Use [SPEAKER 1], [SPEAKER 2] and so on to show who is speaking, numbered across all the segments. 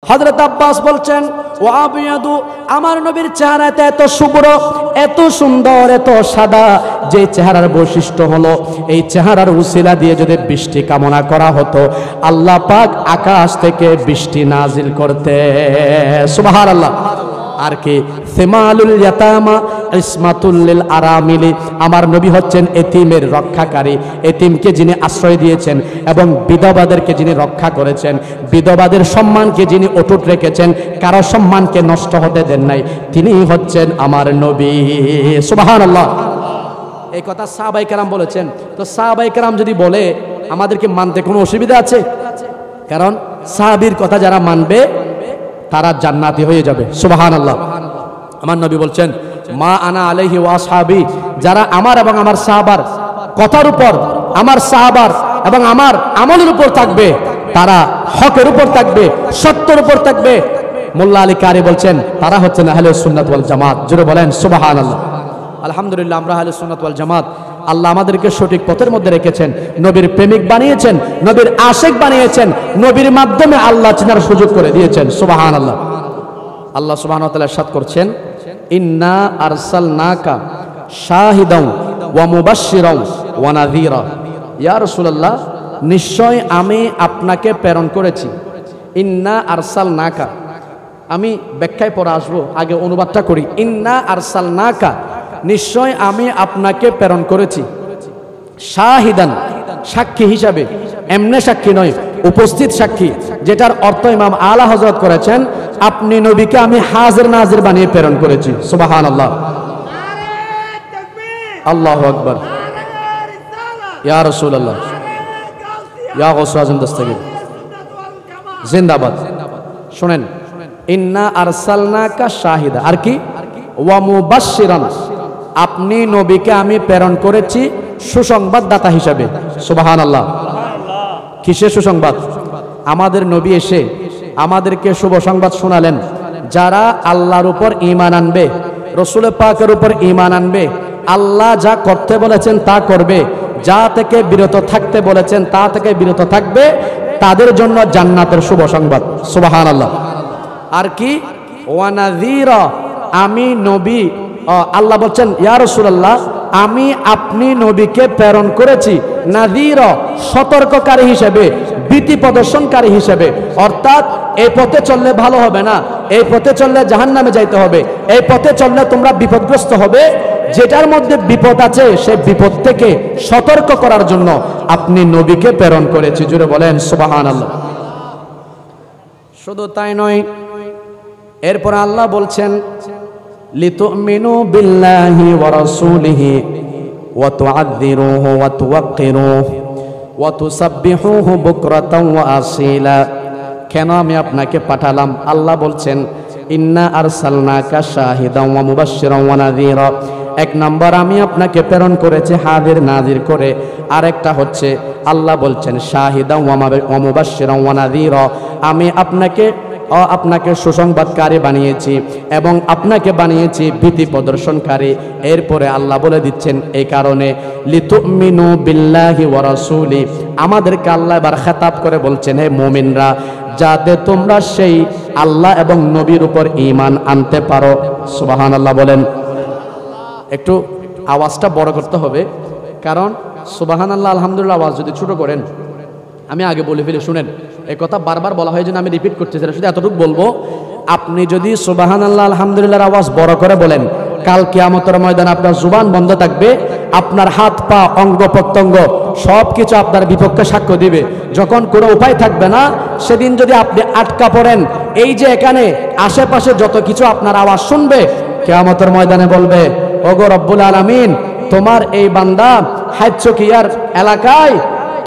[SPEAKER 1] হযরত আব্বাস বলছেন, ও আবিয়াদু, আমার নবীর চেহারাটা এত শুভ্র, এত সুন্দর, এত সাদা, যে চেহারার বৈশিষ্ট্য হলো এই চেহারার উসিলা দিয়ে যদি বৃষ্টি কামনা করা হতো, আল্লাহ পাক আকাশ থেকে বৃষ্টি নাজিল করতে। সুবহানাল্লাহ। আর কি, সিমালুল ইয়াতামা ইসমাতুল লিল আরামিলি, আমার নবী হচ্ছেন এতিমের রক্ষাকারী, এতিমকে যিনি আশ্রয় দিয়েছেন এবং বিধবাদেরকে যিনি রক্ষা করেছেন, বিধবাদের সম্মানকে যিনি অটুট রেখেছেন, কারো সম্মানকে নষ্ট হতে দেন নাই, তিনি হচ্ছেন আমার নবী। সুবহানাল্লাহ। এই কথা সাহাবায়ে কেরাম বলেছেন। তো সাহাবায়ে কেরাম যদি বলে, আমাদেরকে মানতে কোনো অসুবিধা আছে? কারণ সাহাবীর কথা যারা মানবে তারা জান্নাতি হয়ে যাবে। সুবহানাল্লাহ। আমার নবী বলছেন, মা আনা আলাইহি ওয়া আসহাবি, যারা আমার এবং আমার সাহাবার কথার উপর, আমার সাহাবার এবং আমার আমলের উপর থাকবে, তারা হকের উপর থাকবে, সত্যের উপর থাকবে। মোল্লা আলী কারি বলছেন, তারা হচ্ছেন আহলে সুন্নাত ওয়াল জামাত। জোরে বলেন সুবহানাল্লাহ। আলহামদুলিল্লাহ, আমরা আহলে সুন্নাত ওয়াল জামাত। আল্লাহ আমাদেরকে সঠিক পথের মধ্যে রেখেছেন, নবীর প্রেমিক বানিয়েছেন, নবীর আশিক বানিয়েছেন, নবীর মাধ্যমে আল্লাহ চেনার সুযোগ করে দিয়েছেন। সুবহানাল্লাহ। আল্লাহ সুবহানাহু ওয়া তাআলা ইরশাদ করছেন, ইন্না আরসালনাকা শাহিদাও ওয়া মুবাশশিরাও ওয়া নাযীরা। ইয়া রাসূলুল্লাহ, নিশ্চয় আমি আপনাকে প্রেরণ করেছি। ইন্না আরসালনাকা, আমি ব্যাখ্যায় পরে আসবো, আগে অনুবাদটা করি। ইন্না আরসালনাকা, নিশ্চয় আমি আপনাকে প্রেরণ করেছি। শাহিদান, সাক্ষী হিসাবে, এমনে সাক্ষী নয়, উপস্থিত সাক্ষী, যেটার অর্থ ইমাম আলা হযরত করেছেন, আপনি নবীকে আমি হাজির নাজির বানিয়ে প্রেরণ করেছি। সুবহানাল্লাহ। আল্লাহু আকবার। ইয়া রাসূলুল্লাহ, ইয়া গাউসুল আযম দস্তগীর জিন্দাবাদ। শুনেন, ইন্না আরসালনাকা শাহিদা, আর কি, ওয়া মুবাশশিরান, আপনি নবীকে আমি প্রেরণ করেছি সুসংবাদদাতা হিসাবে। সুবহানাল্লাহ। কিসের সুসংবাদ? আমাদের নবী এসে আমাদেরকে শুভ সংবাদ শোনালেন, যারা আল্লাহর উপর ঈমান আনবে, রাসূল পাকের উপর ঈমান আনবে, আল্লাহ যা করতে বলেছেন তা করবে, যা থেকে বিরত থাকতে বলেছেন তা থেকে বিরত থাকবে, তাদের জন্য জান্নাতের শুভ সংবাদ। সুবহানাল্লাহ। আর কি, ওয়া নাযীরা, আমি নবী, আল্লাহ বলছেন, ইয়া রাসূলুল্লাহ, আমি আপনি নবীকে প্রেরণ করেছি নাযীরা, সতর্ককারী হিসেবে, ভীতি প্রদর্শনকারী হিসেবে। অর্থাৎ এই পথে চললে ভালো হবে না, এই পথে চললে জাহান্নামে যাইতে হবে, এই পথে চললে তোমরা বিপদগ্রস্ত হবে, যেটার মধ্যে বিপদ আছে সেই বিপদ থেকে সতর্ক করার জন্য আপনি নবীকে প্রেরণ করেছি। জুড়ে বলেন সুবহানাল্লাহ। শুধু তাই নয়, এরপর আল্লাহ বলছেন, লিতুমিনু বিল্লাহি ওয়া রাসূলিহি ওয়া তুআযযিরুহু ওয়া তুওয়াক্কিরুহু ওয়া তুসাব্বিহুহু বুকরাতাও ওয়া আসীলা। কেন আমি আপনাকে পাঠালাম? আল্লাহ বলছেন, ইন্না আরসালনাকা শাহিদাও ওয়া মুবাশশিরাও ওয়া নাযীরা। এক নম্বর, আমি আপনাকে প্রেরণ করেছি হাজির নাজির করে। আরেকটা হচ্ছে আল্লাহ বলছেন শাহিদাও ওয়া মুবাশশিরাও ওয়া নাযীরা, আমি আপনাকে সুসংবাদকারী বানিয়েছি এবং আপনাকে বানিয়েছি ভীতি প্রদর্শনকারী। এরপরে আল্লাহ বলে দিচ্ছেন, এই কারণে লিতুমিনু বিল্লাহি ওয়া রাসূলি, আমাদেরকে আল্লাহ এবার খেতাব করে বলছেন, হে মুমিনরা, যাতে তোমরা সেই আল্লাহ এবং নবীর উপর ঈমান আনতে পারো। সুবহানাল্লাহ বলেন। একটু আওয়াজটা বড় করতে হবে, কারণ সুবহানাল্লাহ আলহামদুলিল্লাহ আওয়াজ যদি ছোট করেন, আমি আগে বলে ফেলি, শুনেন, এই কথা বারবার বলা হয়, জন্য আমি রিপিট করতেছি, শুধু এতটুকু বলবো, আপনি যদি সুবহানাল্লাহ আলহামদুলিল্লাহর আওয়াজ বড় করে বলেন, কাল কিয়ামতের ময়দানে আপনার জুবান বন্ধ থাকবে, আপনার হাত পা অঙ্গ প্রত্যঙ্গ সব কিছু আপনার বিপক্ষে সাক্ষ্য দিবে। যখন কোনো উপায় থাকবে না, সেদিন যদি আপনি আটকা পড়েন, এই যে এখানে আশেপাশে যত কিছু আপনার আওয়াজ শুনবে, কিয়ামতের ময়দানে বলবে, ওগো রব্বুল আলামিন, তোমার এই বান্দা হাইচকিয়ার এলাকায়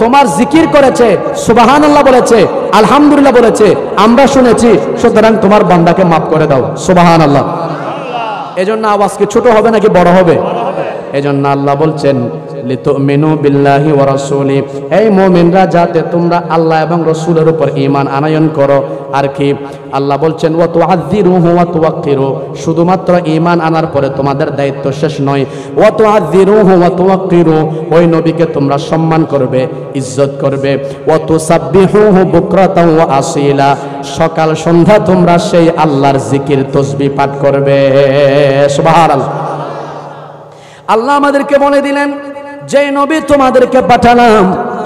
[SPEAKER 1] তোমার জিকির করেছে, সুবহানাল্লাহ বলেছে, আলহামদুলিল্লাহ বলেছে, আমরা শুনেছি, সুতরাং তোমার বান্দাকে মাফ করে দাও। সুবহানাল্লাহ। এজন্য আওয়াজ কি ছোট হবে নাকি বড় হবে? এজন্য আল্লাহ বলছেন লিতুমিনু বিল্লাহি ওয়া রাসূলি, এই মুমিনরা যাতে তোমরা আল্লাহ এবং রাসূলের উপর ঈমান আনয়ন করো। আর কি আল্লাহ বলছেন ওয়া তুআযযিরুহু ওয়া তুওয়াক্কিরু, শুধুমাত্র ঈমান আনার পরে তোমাদের দায়িত্ব শেষ নয়। ওয়া তুআযযিরুহু ওয়া তুওয়াক্কিরু, ওই নবীকে তোমরা সম্মান করবে, ইজ্জত করবে। ওয়া তুসাব্বিহুহু বুকরাতাও ওয়া আসীলা, সকাল সন্ধ্যা তোমরা সেই আল্লাহর জিকির তাসবিহ পাঠ করবে। সুবহানাল্লাহ। আল্লাহ আমাদেরকে বলে দিলেন যে নবী তোমাদেরকে পাঠালাম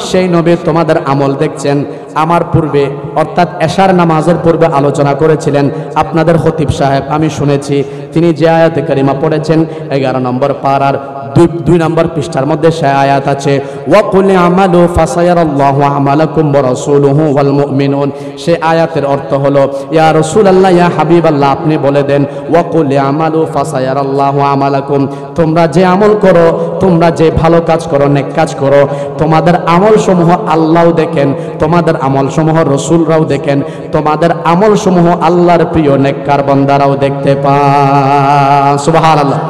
[SPEAKER 1] সেই নবী তোমাদের আমল দেখছেন। আমার পূর্বে অর্থাৎ এশার নামাজের পূর্বে আলোচনা করেছিলেন আপনাদের খতিব সাহেব, আমি শুনেছি তিনি যে আয়াতে কারিমা পড়েছেন 11 নম্বর পারার 2 নম্বর পৃষ্ঠার মধ্যে সে আয়াত আছে ওয়াকুল আমালু ফাসায়ারাল্লাহু আমালাকুম ওয়া রাসূলুহু ওয়াল মুমিনুন। সে আয়াতের অর্থ হলো ইয়া রাসূলুল্লাহ, ইয়া হাবিবাল্লাহ, আপনি বলে দেন ওয়াকুল আমালু ফাসায়ারাল্লাহু আমালাকুম, তোমরা যে আমল করো, তোমরা যে ভালো কাজ করো, নেক কাজ করো, তোমাদের আমল সমূহ আল্লাহও দেখেন, তোমাদের আমল সমূহ রাসূলরাও দেখেন, তোমাদের আমল সমূহ আল্লাহর প্রিয় নেককার বান্দারাও দেখতে পান। সুবহানাল্লাহ।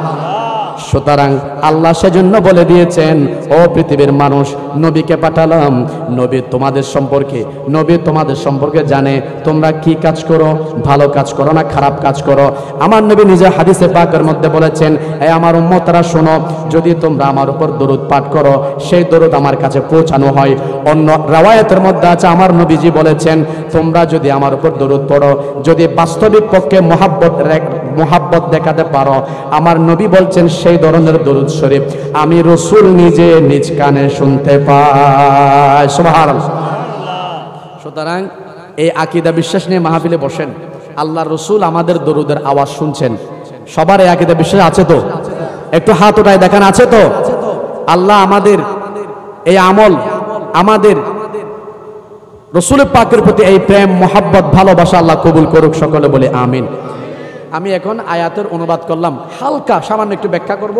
[SPEAKER 1] সুতরাং আল্লাহ সেজন্য বলে দিয়েছেন ও পৃথিবীর মানুষ, নবীকে পাঠালাম, নবী তোমাদের সম্পর্কে জানে তোমরা কি কাজ করো, ভালো কাজ করো না খারাপ কাজ করো। আমার নবী নিজে হাদিসে পাকের মধ্যে বলেছেন, এই আমার উম্মতরা শোনো, যদি তোমরা আমার উপর দরুদ পাঠ করো, সেই দরুদ আমার কাছে পৌঁছানো হয়। অন্য রাওয়ায়াতের মধ্যে আছে আমার নবীজি বলেছেন, তোমরা যদি আমার উপর দরুদ পড়ো, যদি বাস্তবিক পক্ষে মোহাব্বত দেখাতে পারো, আমার নবী বলছেন সেই ধরনের দরুদ শরীফ আমি রাসূল নিজে নিজ কানে শুনতে পাই। সুবহানাল্লাহ। সুতরাং এই আকীদা বিশ্বাস নিয়ে মাহফিলে বসেন, আল্লাহর রাসূল আমাদের দরুদের আওয়াজ শুনছেন। সবার এই আকীদা বিশ্বাস আছে তো? একটু হাত উঠায় দেখান, আছে তো? আল্লাহ আমাদের এই আমল, আমাদের রাসূল পাকের প্রতি এই প্রেম মোহাব্বত ভালোবাসা আল্লাহ কবুল করুক, সকলে বলে আমিন। আমি এখন আয়াতের অনুবাদ করলাম, হালকা সামান্য একটু ব্যাখ্যা করব,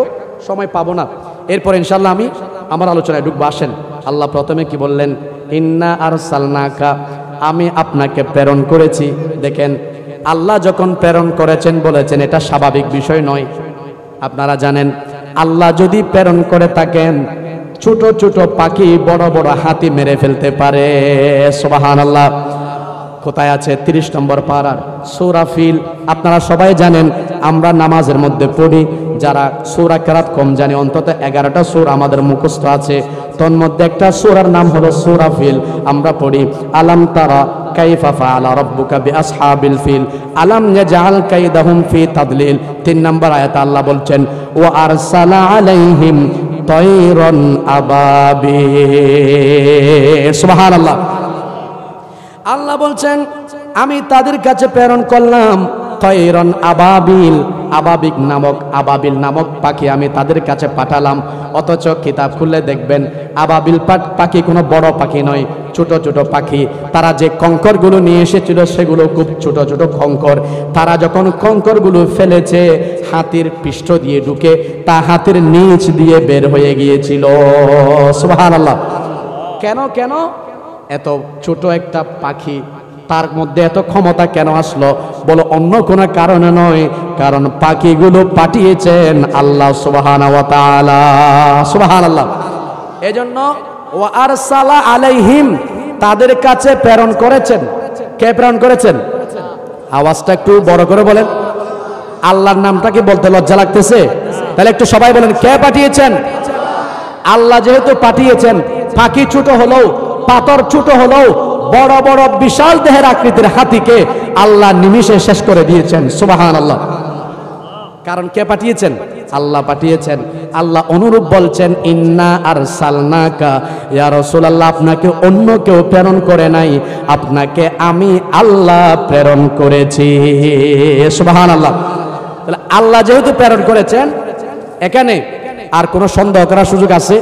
[SPEAKER 1] সময় পাবো না, এরপর ইনশাআল্লাহ আমি আমার আলোচনায় ঢুকবো। আসেন, আল্লাহ প্রথমে কি বললেন? ইন্না আরসালনাকা, আমি আপনাকে প্রেরণ করেছি। দেখেন, আল্লাহ যখন প্রেরণ করেছেন বলেছেন এটা স্বাভাবিক বিষয় নয়। আপনারা জানেন আল্লাহ যদি প্রেরণ করে থাকেন, ছোট ছোট পাখি বড় বড় হাতি মেরে ফেলতে পারে। সুবহানাল্লাহ। কোথায় আছে? 30 নম্বর পারার সূরা ফিল। আপনারা সবাই জানেন, আমরা নামাজের মধ্যে পড়ি, যারা সূরা কেরাত কম জানি, অন্তত 11টা সূরা আমাদের মুখস্থ আছে। তন্মধ্যে একটা সূরার নাম হলো সূরা ফিল। আমরা পড়ি আলাম তারা কাইফা ফাআলা রাব্বুকা বিআসহাবিল ফিল আলাম ইয়াজআল কাইদাহুম ফি তাদলিল। 3 নম্বর আয়াতে আল্লাহ বলছেন ওয়া আরসালা আলাইহিম তায়রান আবাবিল। সুবহানাল্লাহ। আল্লাহ বলছেন আমি তাদের কাছে প্রেরণ করলাম তায়রান আবাবিল, আবাবিল নামক পাখি আমি তাদের কাছে পাঠালাম। অথচ কিতাব খুললে দেখবেন আবাবিল পাখি কোনো বড় পাখি নয়, ছোট ছোট পাখি। তারা যে কঙ্করগুলো নিয়ে এসেছিল সেগুলো খুব ছোট ছোট কঙ্কর। তারা যখন কঙ্করগুলো ফেলেছে, হাতির পৃষ্ঠ দিয়ে ঢুকে তা হাতির নিচ দিয়ে বের হয়ে গিয়েছিল। সুবহানাল্লাহ। কেন এত ছোট একটা পাখি, তার মধ্যে এত ক্ষমতা কেন আসলো? বলো অন্য কোনো কারণে নয়, কারণ পাখিগুলো পাঠিয়েছেন আল্লাহ সুবহানাহু ওয়া তাআলা। সুবহানাল্লাহ। এজন্য ওয়া আরসালা আলাইহিম, তাদের কাছে প্রেরণ করেছেন। কে প্রেরণ করেছেন? আওয়াজটা একটু বড় করে বলেন। আল্লাহর নামটা কি বলতে লজ্জা লাগতেছে? তাহলে একটু সবাই বলেন, কে পাঠিয়েছেন? আল্লাহ যেহেতু পাঠিয়েছেন, পাখি ছোট হলেও, পাথর ছোট হলেও, বড় বড় বিশাল দেহের আকৃতির হাতিকে আল্লাহ নিমিষে শেষ করে দিয়েছেন। সুবহানাল্লাহ। কারণ কে পাঠিয়েছেন? আল্লাহ পাঠিয়েছেন। আল্লাহ অনুরূপ বলছেন ইন্না আরসালনাকা, ইয়া রাসূলুল্লাহ, আপনাকে অন্য কেউ প্রেরণ করে নাই, আপনাকে আমি আল্লাহ প্রেরণ করেছি। সুবহানাল্লাহ। তাহলে আল্লাহ যেহেতু প্রেরণ করেছেন, এখানে আর কোনো সন্দেহ করার সুযোগ আছে?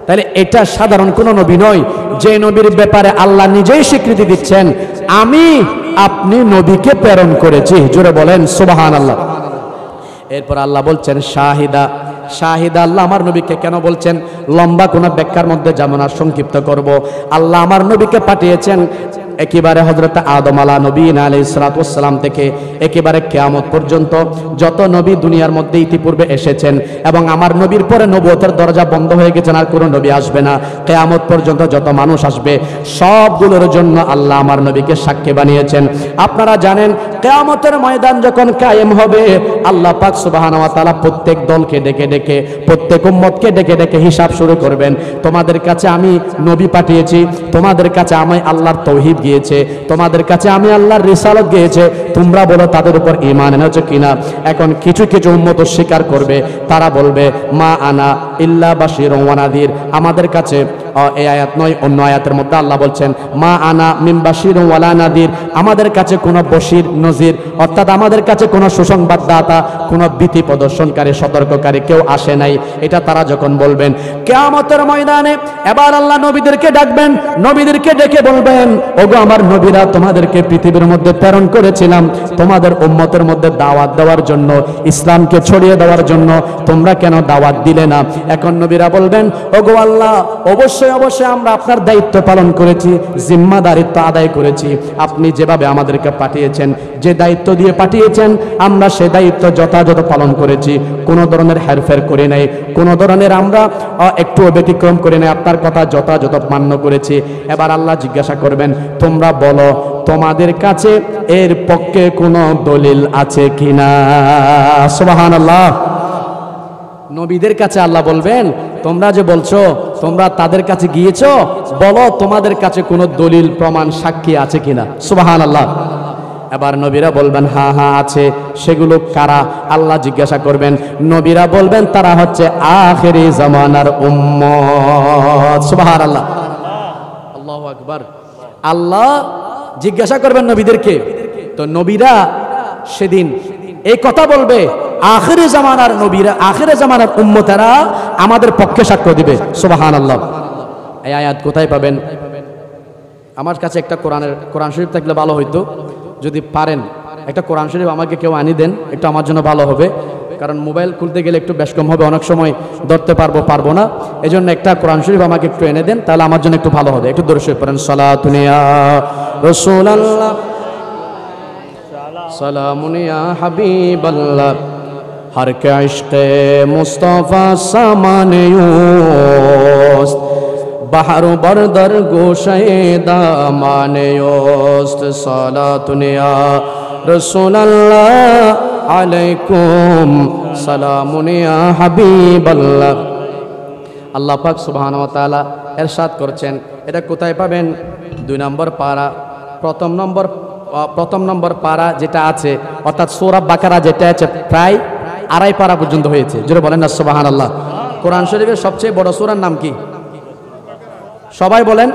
[SPEAKER 1] তাহলে এটা সাধারণ কোন নবী নয়, যে নবীর ব্যাপারে আল্লাহ নিজেই স্বীকৃতি দিচ্ছেন আমি আপনি নবীকে প্রেরণ করেছি। জোরে বলেন সুবহানাল্লাহ। এরপর আল্লাহ বলছেন শাহিদা, শাহিদা আল্লাহ আমার নবীকে কেন বলছেন? লম্বা কোনো ব্যাখ্যার মধ্যে যেমন আর সংক্ষিপ্ত করব, আল্লাহ আমার নবীকে পাঠিয়েছেন একেবারে হযরত আদম নবীন আলাইহিস সালাতু ওয়াস সালাম থেকে একেবারে কিয়ামত পর্যন্ত যত নবী দুনিয়ার মধ্যে ইতিপূর্বে এসেছেন, এবং আমার নবীর পরে নবুয়তের দরজা বন্ধ হয়ে গেছে, আর কোনো নবী আসবে না। কিয়ামত পর্যন্ত যত মানুষ আসবে সবগুলোর জন্য আল্লাহ আমার নবীকে সাক্ষী বানিয়েছেন। আপনারা জানেন কিয়ামতের ময়দান যখন কায়েম হবে, আল্লাহ পাক সুবহানাহু ওয়া তাআলা প্রত্যেক দলকে ডেকে ডেকে, প্রত্যেক উম্মতকে ডেকে ডেকে হিসাব শুরু করবেন। তোমাদের কাছে আমি নবী পাঠিয়েছি, তোমাদের কাছে আমি আল্লাহর তাওহীদ গিয়েছে, তোমাদের কাছে আমি আল্লাহর রিসালাত গিয়েছে, তোমরা বলো তাদের উপর ঈমান এনেছো কিনা। এখন কিছু কিছু উম্মত স্বীকার করবে, তারা বলবে মা আনা ইল্লা বাশীরুন ওয়া নাযীর। আমাদের কাছে এই আয়াত নয়, অন্য আয়াতের মধ্যে আল্লাহ বলছেন মা আনা মিন বাশীরুন ওয়ালা নাযীর, আমাদের কাছে কোনো বশীর নজির অর্থাৎ আমাদের কাছে কোনো সুসংবাদদাতা, কোনো ভীতি প্রদর্শনকারী, সতর্ককারী কেউ আসে নাই। এটা তারা যখন বলবেন কিয়ামতের ময়দানে, এবার আল্লাহ নবীদেরকে ডাকবেন, নবীদেরকে ডেকে বলবেন ওগো আমার নবীরা, তোমাদেরকে পৃথিবীর মধ্যে প্রেরণ করেছিলাম তোমাদের উম্মতের মধ্যে দাওয়াত দেওয়ার জন্য, ইসলামকে ছড়িয়ে দেওয়ার জন্য, তোমরা কেন দাওয়াত দিলে না? এখন নবীরা বলবেন ওগো আল্লাহ, অবশ্যই অবশ্যই আমরা আপনার দায়িত্ব পালন করেছি, জিম্মাদারিত্ব আদায় করেছি। আপনি যেভাবে আমাদেরকে পাঠিয়েছেন, যে দায়িত্ব দিয়ে পাঠিয়েছেন, আমরা সে দায়িত্ব যথাযথ পালন করেছি, কোনো ধরনের হেরফের করি নাই, কোনো ধরনের আমরা একটুও ব্যতিক্রম করি নাই, আপনার কথা যথাযথ মান্য করেছি। এবার আল্লাহ জিজ্ঞাসা করবেন তোমরা বলো তোমাদের কাছে এর পক্ষে কোনো দলিল আছে কিনা? সুবহানাল্লাহ। নবীদের কাছে আল্লাহ বলবেন তোমরা যে বলছো তোমরা তাদের কাছে গিয়েছো, বলো তোমাদের কাছে কোনো দলিল প্রমাণ সাক্ষী আছে কিনা। সুবহানাল্লাহ। এবার নবীরা বলবেন হ্যাঁ হ্যাঁ আছে। সেগুলো কারা? আল্লাহ জিজ্ঞাসা করবেন, নবীরা বলবেন তারা হচ্ছে আখিরি জামানার উম্মত। সুবহানাল্লাহ, আল্লাহু আকবার। আল্লাহ জিজ্ঞাসা করবেন নবীদেরকে, তো নবীরা সেদিন এই কথা বলবে আখিরি জামানার নবীরা, আখিরি জামানার উম্মতেরা আমাদের পক্ষে সাক্ষ্য দিবে। সুবহানাল্লাহ। এই আয়াত কোথায় পাবেন? আমার কাছে একটা কোরআন শরীফ থাকলে ভালো হইতো, যদি পারেন একটা কোরআন শরীফ আমাকে কেউ আনি দেন, একটু আমার জন্য ভালো হবে, কারণ মোবাইল খুলতে গেলে একটু বেশ কম হবে, অনেক সময় ধরতে পারবো না। এই জন্য একটা কোরআন শরীফ আমাকে একটু এনে দেন, তাহলে আমার জন্য একটু ভালো হবে। একটু দরুদ শরীফ পড়েন। সালাতুন ইয়া রাসূলুল্লাহ, সালামুন ইয়া হাবিবাল্লাহ, हर के इश्क़े मुस्तफ़ा सामाने योस्त, बहर बरदर गोशे दामाने योस्त, सलातुन या रसूलल्लाह अलैकुम सलामुन या हबीबल्लाह। আল্লাহ পাক সুবহানাহু ওয়া তাআলা ইরশাদ করছেন, এটা কোথায় পাবেন? 2 নম্বর পারা, প্রথম নম্বর পারা যেটা আছে, অর্থাৎ সূরা বাকারা যেটা আছে, প্রায় 2.5 পারা পর্যন্ত হয়েছে। জোরে বলেন না সুবহানাল্লাহ। কোরআন শরীফের সবচেয়ে বড় সূরার নাম কি? সবাই বলেন।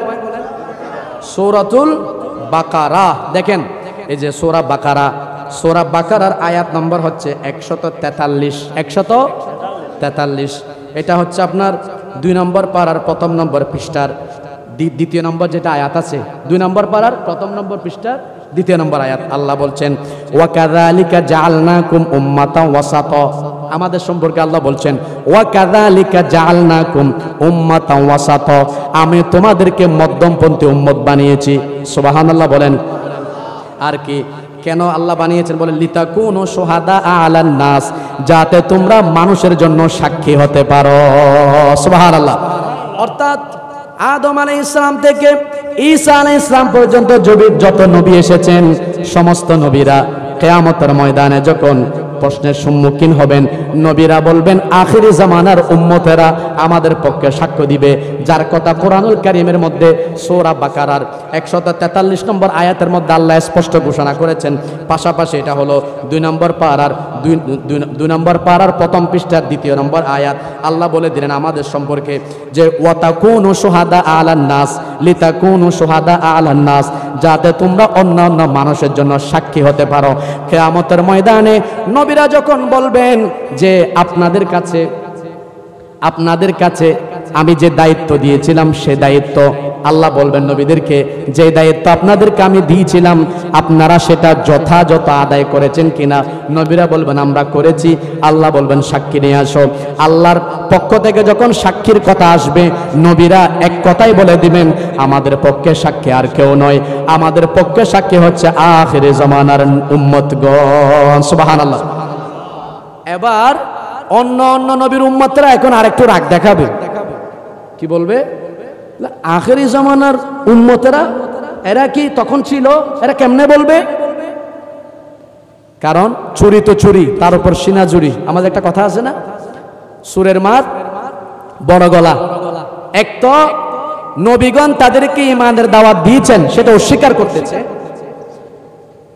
[SPEAKER 1] সূরাতুল বাকারা। দেখেন এই যে সূরা বাকারার আয়াত নম্বর হচ্ছে 143। এটা হচ্ছে আপনার 2 নম্বর পারার প্রথম নম্বর পৃষ্ঠার দ্বিতীয় নম্বর যেটা আয়াত আছে, 2 নম্বর পারার প্রথম নম্বর পৃষ্ঠার দ্বিতীয় নম্বর আয়াত। আল্লাহ বলছেন ওয়া কাযালিকা জাআলনাকুম উম্মাতান ওয়াসাতা। আমাদের সম্পর্কে আল্লাহ বলছেন ওয়া কাযালিকা জাআলনাকুম উম্মাতান ওয়াসাতা, আমি তোমাদেরকে মধ্যমপন্থী উম্মত বানিয়েছি। সুবহানাল্লাহ বলেন। আর কি কেন আল্লাহ বানিয়েছেন? বলে লিতাকুনু শুহাদা আলান নাস, যাতে তোমরা মানুষের জন্য সাক্ষী হতে পারো। সুবহানাল্লাহ। অর্থাৎ আদম আলাইহিস সালাম থেকে ঈসা আলাইহিস সালাম পর্যন্ত যত নবী এসেছেন, সমস্ত নবীরা কিয়ামতের ময়দানে যখন প্রশ্নের সম্মুখীন হবেন, নবীরা বলবেন আখিরি জামানার উম্মতেরা আমাদের পক্ষে সাক্ষ্য দিবে, যার কথা কোরআনুল কারীমের মধ্যে সূরা বাকারার 143 নম্বর আয়াতের মধ্যে আল্লাহ স্পষ্ট ঘোষণা করেছেন। পাশাপাশি এটা হলো 2 নম্বর পারার প্রথম পৃষ্ঠার দ্বিতীয় নম্বর আয়াত। আল্লাহ বলে দিলেন আমাদের সম্পর্কে যে ওয়াতাকুনু শুহাদা আলান নাস লিতাকুনু শুহাদা আলান নাস, যাতে তোমরা অন্যান্য মানুষের জন্য সাক্ষী হতে পারো। কিয়ামতের ময়দানে নবীরা যখন বলবেন যে আপনাদের কাছে আমি যে দায়িত্ব দিয়েছিলাম সে দায়িত্ব আল্লাহ বলবেন নবীদেরকে, যে দায়িত্ব আপনাদেরকে আমি দিয়েছিলাম আপনারা সেটা যথাযথ আদায় করেছেন কিনা? নবীরা বলবেন আমরা করেছি। আল্লাহ বলবেন সাক্ষী নিয়ে আসো। আল্লাহর পক্ষ থেকে যখন সাক্ষীর কথা আসবে, নবীরা এক কথাই বলে দিবেন, আমাদের পক্ষে সাক্ষী আর কেউ নয়, আমাদের পক্ষে সাক্ষী হচ্ছে আখিরে জামানার উম্মতগণ। সুবহানাল্লাহ। এবার অন্য অন্য নবীর উম্মতরা এখন আরেকটু রাগ দেখাবে। কি বলবে? আখিরি জামানার উম্মতেরা এরা কি তখন ছিল? এরা কেমনে বলবে? কারণ চুরি তো চুরি, তার উপর সিনা চুরি। আমাদের একটা কথা আছে না, সুরের মার বড় গলা। এক তো নবীগণ তাদেরকে ঈমানের দাওয়াত দিয়েছেন, সেটা অস্বীকার করতেছে,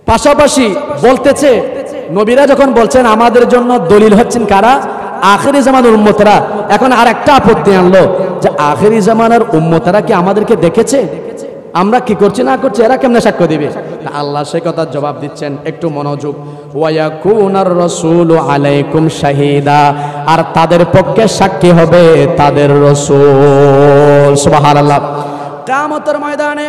[SPEAKER 1] পাশাপাশি বলতেছে, নবীরা যখন বলছেন আমাদের জন্য দলিল হচ্ছেন কারা? আখিরি জামানার উম্মতরা। এখন আর একটা আপত্তি আনলো যে আখিরি জামানার উম্মতরা কি আমাদেরকে দেখেছে? আমরা কি করছি না করছি, এরা কেমনে সাক্ষ্য দিবে? আল্লাহ সে কথার জবাব দিচ্ছেন, একটু মনোযোগ। ওয়ায়াকুনার রাসূলু আলাইকুম শাহিদা, আর তাদের পক্ষে সাক্ষী হবে তাদের রাসূল। সুবহানাল্লাহ। কিয়ামতের ময়দানে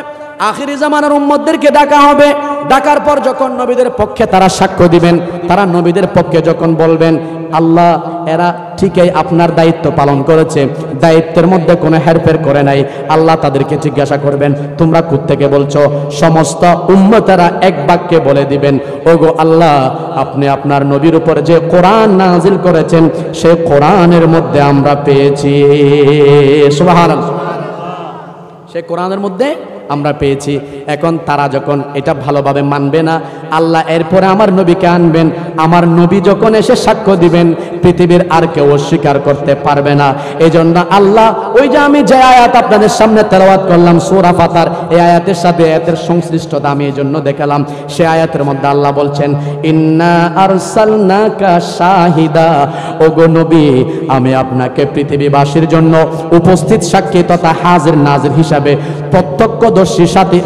[SPEAKER 1] আখিরি জামানার উম্মতদেরকে ডাকা হবে। ডাকার পর যখন নবীদের পক্ষে তারা সাক্ষ্য দিবেন, তারা নবীদের পক্ষে যখন বলবেন, আল্লাহ এরা ঠিকই আপনার দায়িত্ব পালন করেছে, দায়িত্বের মধ্যে কোনো হেরফের করে নাই। আল্লাহ তাদেরকে জিজ্ঞাসা করবেন, তোমরা কোত্থেকে বলছো? সমস্ত উম্মতেরা এক বাক্যে বলে দিবেন, ওগো আল্লাহ, আপনি আপনার নবীর উপর যে কোরআন নাজিল করেছেন সেই কোরআনের মধ্যে আমরা পেয়েছি। সুবহানাল্লাহ। সেই কোরআনের মধ্যে আমরা পেয়েছি। এখন তারা যখন এটা ভালোভাবে মানবে না, আল্লাহ এরপরে আমার নবীকে আনবেন। আমার নবী যখন এসে সাক্ষ্য দিবেন, পৃথিবীর আর কেউ অস্বীকার করতে পারবে না। এই জন্য আল্লাহ ওই যে আমি যে আয়াত আপনাদের সামনে তেলাওয়াত করলাম সূরা ফাতার, এই আয়াতের সাথে আয়াতের সংশ্লিষ্টতা আমি এই জন্য দেখালাম। সে আয়াতের মধ্যে আল্লাহ বলছেন, ইন্না আরসালনাকা শাহিদা, ওগো নবী, আমি আপনাকে পৃথিবীবাসীর জন্য উপস্থিত সাক্ষী তথা হাজির নাজির হিসাবে, প্রত্যক্ষদর্শী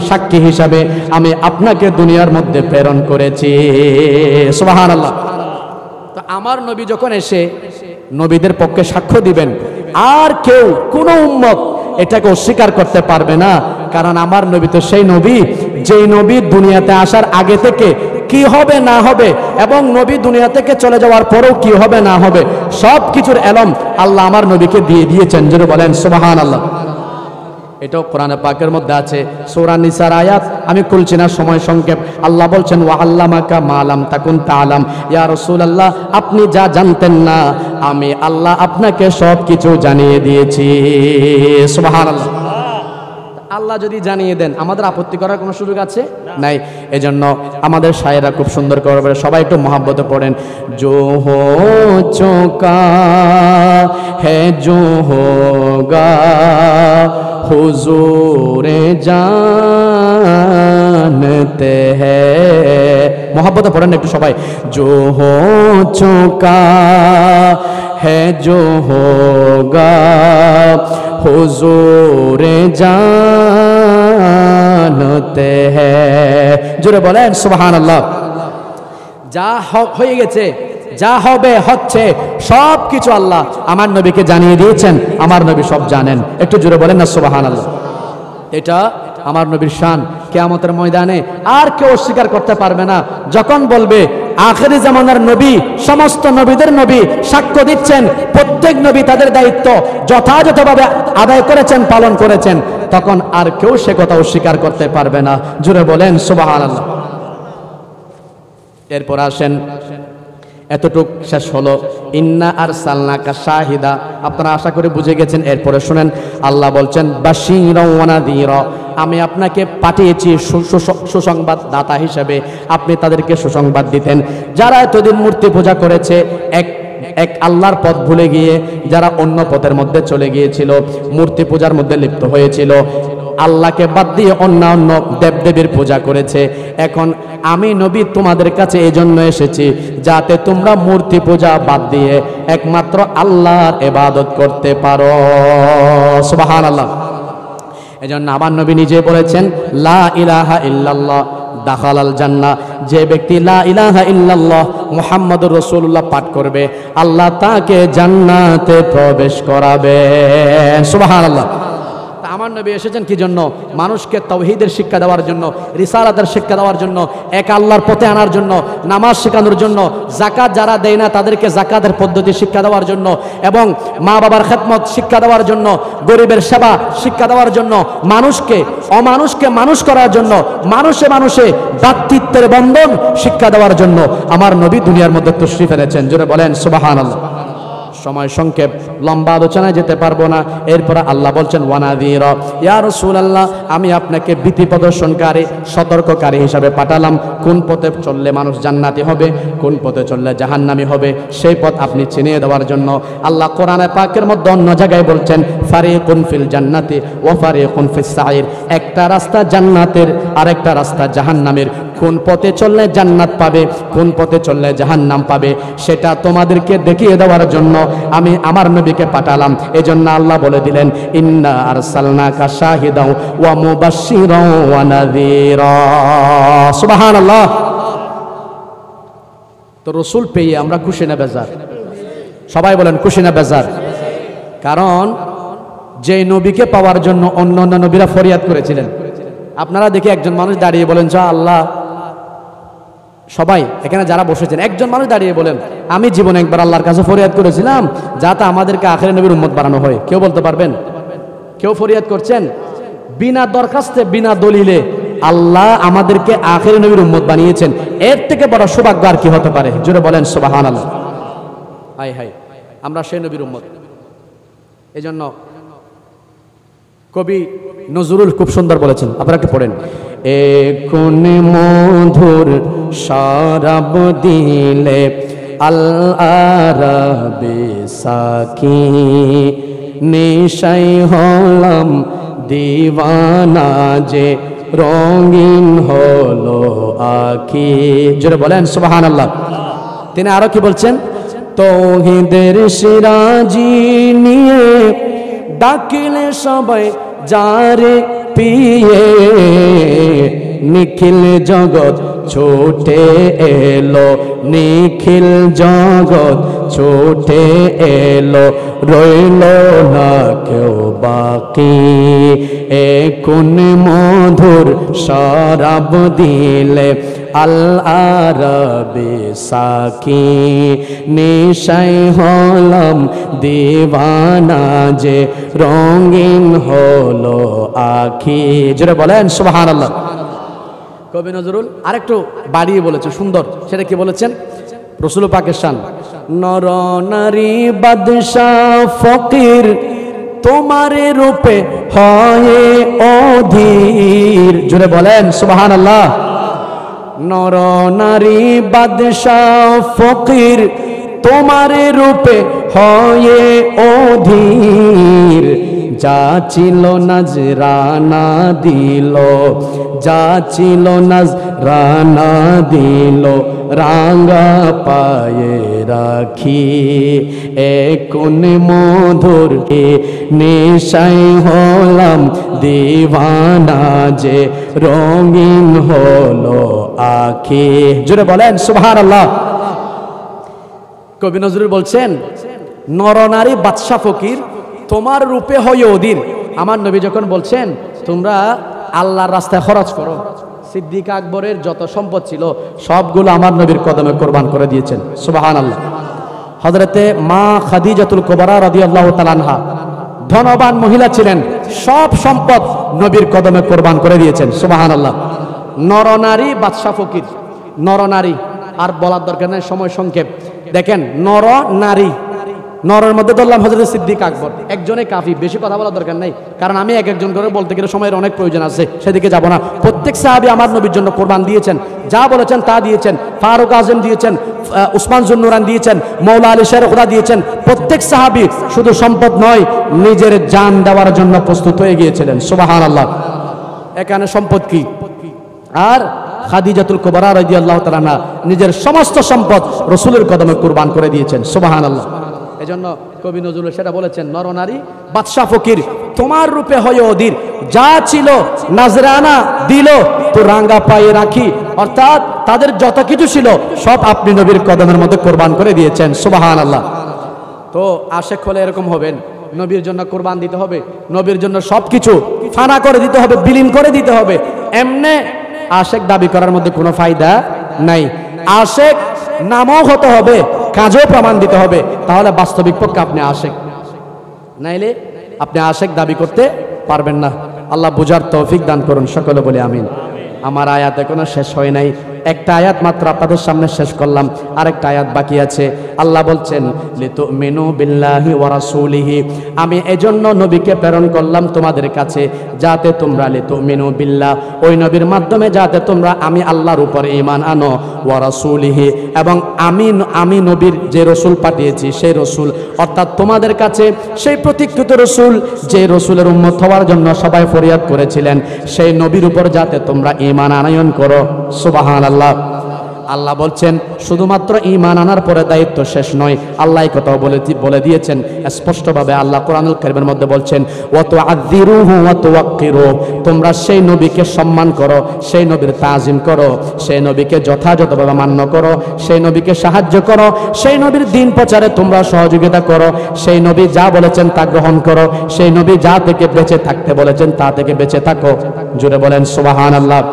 [SPEAKER 1] সাক্ষী হিসাবে আমি আপনাকে দুনিয়ার মধ্যে প্রেরণ করেছি। সুবহানাল্লাহ। তো আমার নবী যখন এসে নবীদের পক্ষে সাক্ষ্য দিবেন, আর কেউ কোনো উম্মত এটাকে অস্বীকার করতে পারবে না। কারণ আমার নবী তো সেই নবী, যেই নবী দুনিয়াতে আসার আগে থেকে কি হবে না হবে, এবং নবী দুনিয়া থেকে চলে যাওয়ার পরেও কি হবে না হবে, সব কিছুর এলম আল্লাহ আমার নবীকে দিয়ে দিয়েছেন। যারা বলেন সুবহানাল্লাহ। এটাও কোরআনে পাকের মধ্যে আছে, সূরা নিসার আয়াত, আমি খুলছি না, সময় সংক্ষেপ। আল্লাহ বলছেন, ওয়া আল্লামাকা মা লাম তাকুন তাআলাম, ইয়া রাসূলুল্লাহ, আপনি যা জানতেন না আমি আল্লাহ আপনাকে সব কিছু জানিয়ে দিয়েছি। সুবহানাল্লাহ। আল্লাহ যদি জানিয়ে দেন, আমাদের আপত্তি করার কোনো সুযোগ আছে? নাই। এজন্য আমাদের শায়েরা খুব সুন্দর করে বলে, সবাই একটু মহব্বতে পড়েন, জো হো চোকা হে জো হোগা হুজুরে জানতে হ্যায়। মহব্বতে পড়েন একটু সবাই, জো হো চোকা হে জো হোগা হুজুরে জানতে হ্যায়। জোরে বলেন সুবহানাল্লাহ। যা হয়ে গেছে, যা হবে হচ্ছে, সব কিছু আল্লাহ আমার নবীকে জানিয়ে দিয়েছেন। আমার নবী সব জানেন। একটু জোরে বলেন না সুবহানাল্লাহ। এটা আমার নবীর শান। কিয়ামতের ময়দানে আর কেউ অস্বীকার করতে পারবে না। যখন বলবে আখিরি জামানার নবী, সমস্ত নবীদের নবী সাক্ষ্য দিচ্ছেন, প্রত্যেক নবী তাদের দায়িত্ব যথাযথভাবে আদায় করেছেন, পালন করেছেন, তখন আর কেউ সে কথা অস্বীকার করতে পারবে না। জোরে বলেন সুবহানাল্লাহ। এরপর আসেন, এতটুক শেষ হলো, ইন্না আরসালনাকা শাহিদা, আপনারা আশা করে বুঝে গেছেন। এরপরে শুনেন, আল্লাহ বলছেন, বাশীরা ওয়া নাযীরা, আমি আপনাকে পাঠিয়েছি সুসংবাদ দাতা হিসেবে, আপনি তাদেরকে সুসংবাদ দিতেন। যারা এতদিন মূর্তি পূজা করেছে, এক আল্লাহর পথ ভুলে গিয়ে যারা অন্য পথের মধ্যে চলে গিয়েছিল, মূর্তি পূজার মধ্যে লিপ্ত হয়েছিল, আল্লাহকে বাদ দিয়ে অন্যান্য দেবদেবীর পূজা করেছে, এখন আমি নবী তোমাদের কাছে এই জন্য এসেছি যাতে তোমরা মূর্তি পূজা বাদ দিয়ে একমাত্র আল্লাহর ইবাদত করতে পারো। সুবহানাল্লাহ। এজন্য আমার নবী নিজে বলেছেন, লা ইলাহা ইল্লাল্লাহ দাখালাল জান্নাহ, যে ব্যক্তি লা ইলাহা ইল্লাল্লাহ মুহাম্মাদুর রাসূলুল্লাহ পাঠ করবে, আল্লাহ তাকে জান্নাতে প্রবেশ করাবে। সুবহানাল্লাহ। আমার নবী এসেছেন কি জন্য? মানুষকে তাওহীদের শিক্ষা দেওয়ার জন্য, রিসালাতের শিক্ষা দেওয়ার জন্য, এক আল্লাহর পথে আনার জন্য, নামাজ শেখানোর জন্য, যাকাত যারা দেয় না তাদেরকে যাকাতের পদ্ধতি শিক্ষা দেওয়ার জন্য, এবং মা বাবার খেদমত শিক্ষা দেওয়ার জন্য, গরিবের সেবা শিক্ষা দেওয়ার জন্য, মানুষকে অমানুষকে মানুষ করার জন্য, মানুষে মানুষে ভ্রাতৃত্বের বন্ধন শিক্ষা দেওয়ার জন্য আমার নবী দুনিয়ার মধ্যে তশরিফ এনেছেন। জোরে বলেন সুবহানাল্লাহ। সময় সংক্ষেপ, লম্বা আলোচনায় যেতে পারবো না। এরপরে আল্লাহ বলছেন ওয়ানাযীরা, ইয়া রাসূলুল্লাহ আমি আপনাকে ভীতি প্রদর্শনকারী সতর্ককারী হিসাবে পাঠালাম। কোন পথে চললে মানুষ জান্নাতি হবে, কোন পথে চললে জাহান্নামী হবে, সেই পথ আপনি চিনিয়ে দেওয়ার জন্য আল্লাহ কোরআনে পাকের মধ্যে অন্য জায়গায় বলছেন ফারিকুন ফিল জান্নাতি ওয়া ফারিকুন ফিস সাইর, একটা রাস্তা জান্নাতের আর একটা রাস্তা জাহান্নামের। কোন পথে চললে জান্নাত পাবে, কোন পথে চললে জাহান্নাম পাবে, সেটা তোমাদেরকে দেখিয়ে দেওয়ার জন্য আমি আমার নবীকে পাঠালাম। এজন্য আল্লাহ বলে দিলেন ইন্না আরসালনাকা শাহিদাও ওয়া মুবাশশিরাও ওয়া নাযীরা। সুবহানাল্লাহ। তো রাসূল পেয়ে আমরা খুশি না বেজার? সবাই বলেন খুশি না বেজার? কারণ যে নবীকে পাওয়ার জন্য অন্য অন্য নবীরা ফরিয়াদ করেছিলেন, আপনারা দেখে একজন মানুষ দাঁড়িয়ে বলেন যা আল্লাহ, সবাই এখানে যারা বসেছেন একজন মানুষ দাঁড়িয়ে বলেন আমি জীবনে একবার আল্লাহর কাছে ফরিয়াদ করেছিলাম যাতে আমাদেরকে আখিরের নবীর উম্মত বানানো হয়। কেউ বলতে পারবেন? কেউ ফরিয়াদ করছেন? বিনা দরখাস্তে বিনা দলিলে আল্লাহ আমাদেরকে আখিরের নবীর উম্মত বানিয়েছেন, এর থেকে বড় সৌভাগ্য আর কি হতে পারে? জোরে বলেন সুবহানাল্লাহ। হাই হাই, আমরা সেই নবীর উম্মত। এজন্য কবি নজরুল খুব সুন্দর বলেছেন, আপনারা একটু পড়েন। এ কোন মধুর শরাব দিলে আল আরাবে সাকি, নেশাই হলাম দিওয়ানা যে রঙিন হলো আখি। জোরে বলেন সুবহানাল্লাহ। তিনি আরো কি বলছেন? তৌহিদের সিরাজি নিয়ে ডাকিলে সবাই যারে পিয়ে, নিখিল জগৎ ছোটে এলো, নিখিল জগৎ ছোটে এলো, রইল না কেউ বাকি। এ কোন মধুর শরাব দিলে আল আরাবে সাকি, নেশাই হলাম দিওয়ানা যে রঙিন হলো আখি। জোরে বলেন সুবহানাল্লাহ। কবি নজরুল আরেকটু বাড়িয়ে বলেছে, সুন্দর। সেটা কি বলেছেন? রাসূল পাকের শান, নর নারী বাদশাহ ফকির তোমারে রূপে হয় অধীর। জোরে বলেন সুবহানাল্লাহ। নর নারী বাদশাহ ফকির তোমারে রূপে হয় অধীর, যা ছিল নাজরানা দিল, যা ছিল নাজরানা দিল, রাঙ্গা পায়ে রাখি। এ কোন মধুর নেশাই হলাম দিওয়ানা যে রঙিন হলো আখি। জোরে বলেন সুবহানাল্লাহ। কবি নজরুল বলছেন নরনারী বাদশা ফকির তোমার রূপে হয় অধীর। আমার নবী যখন বলছেন তোমরা আল্লাহর রাস্তায় খরচ করো, সিদ্দিক আকবরের যত সম্পদ ছিল সবগুলো আমার নবীর কদমে কোরবান করে দিয়েছেন। সুবহানাল্লাহ। হযরতে মা খাদিজাতুল কুবরা রাদিয়াল্লাহু তাআলা আনহা ধনবান মহিলা ছিলেন, সব সম্পদ নবীর কদমে কোরবান করে দিয়েছেন। সুবহানাল্লাহ। নরনারী বাদশা ফকির, নরনারী আর বলার দরকার নেই, সময় সংক্ষেপ। দেখেন নর নারী, নরের মধ্যে ধরলাম হযরত সিদ্দিক আকবর, একজনে কাফি, বেশি কথা বলার দরকার নেই, কারণ আমি এক একজন করে বলতে গেলে সময়ের অনেক প্রয়োজন আছে, সেদিকে যাব না। প্রত্যেক সাহাবী আমার নবীর জন্য কোরবান দিয়েছেন, যা বলেছেন তা দিয়েছেন। ফারুক আজম দিয়েছেন, উসমান জুন্নুরান দিয়েছেন, মৌলা আলী শের খুদা দিয়েছেন। প্রত্যেক সাহাবী শুধু সম্পদ নয়, নিজের জান দেওয়ার জন্য প্রস্তুত হয়ে গিয়েছিলেন। সুবহানাল্লাহ। এখানে সম্পদ কি? আর খাদিজাতুল কুবরা রাদিয়াল্লাহু তাআলা আনহা নিজের সমস্ত সম্পদ রাসূলের কদমে কুরবান করে দিয়েছেন। সুবহানাল্লাহ। এজন্য কবি নজরুল সেটা বলেছেন, নরনারী বাদশা ফকির তোমার রূপে হয় অধীর, যা ছিল নাজরানা দিল তো রাঙ্গা পায়ে রাখি। অর্থাৎ তাদের যত কিছু ছিল সব আপনি নবীর কদমের মধ্যে কোরবান করে দিয়েছেন। সুবহানাল্লাহ। তো আশেক হলে এরকম হবেন, নবীর জন্য কোরবান দিতে হবে, নবীর জন্য সবকিছু ফানা করে দিতে হবে, বিলীন করে দিতে হবে। এমনে আশেক দাবি করার মধ্যে কোনো ফায়দা নাই। আশেক নামও হতে হবে, কাজও প্রমাণ দিতে হবে, তাহলে বাস্তবিক পক্ষে আপনি আশেক, নাইলে আপনি আশেক দাবি করতে পারবেন না। আল্লাহ বুঝার তৌফিক দান করুন, সকলে বলি আমিন। আমার আয়াত এখনো শেষ হয় নাই, একটা আয়াত মাত্র আপনাদের সামনে শেষ করলাম, আরেকটা আয়াত বাকি আছে। আল্লাহ বলছেন লিতুমিনু বিল্লাহি ওয়া রাসূলিহি, আমি এজন্য নবীকে প্রেরণ করলাম তোমাদের কাছে যাতে তোমরা লিতুমিনু বিল্লাহ, ওই নবীর মাধ্যমে যাতে তোমরা আমি আল্লাহর উপর ঈমান আনো, ওয়া রাসূলিহি, এবং আমি নবীর যে রসুল পাঠিয়েছি সেই রসুল, অর্থাৎ তোমাদের কাছে সেই প্রতীক্ষিত রসুল, যে রসুলের উম্মত হওয়ার জন্য সবাই ফরিয়াদ করেছিলেন, সেই নবীর উপর যাতে তোমরা ঈমান আনয়ন করো। সুবহানাল্লাহ। আল্লাহ বলছেন শুধুমাত্র ঈমান আনার পরে দায়িত্ব শেষ নয়, আল্লাহ এই কথাও বলে দিয়েছেন স্পষ্টভাবে। আল্লাহ কোরআনুল কারীমের মধ্যে বলছেন ওয়া তুআযযিরুহু ওয়া তুওয়াক্কিরু, তোমরা সেই নবীকে সম্মান করো, সেই নবীর তাজিম করো, সেই নবীকে যথাযথভাবে মান্য করো, সেই নবীকে সাহায্য করো, সেই নবীর দ্বীন প্রচারে তোমরা সহযোগিতা করো, সেই নবী যা বলেছেন তা গ্রহণ করো, সেই নবী যা থেকে বেঁচে থাকতে বলেছেন তা থেকে বেঁচে থাকো। জুড়ে বলেন সুবহানাল্লাহ।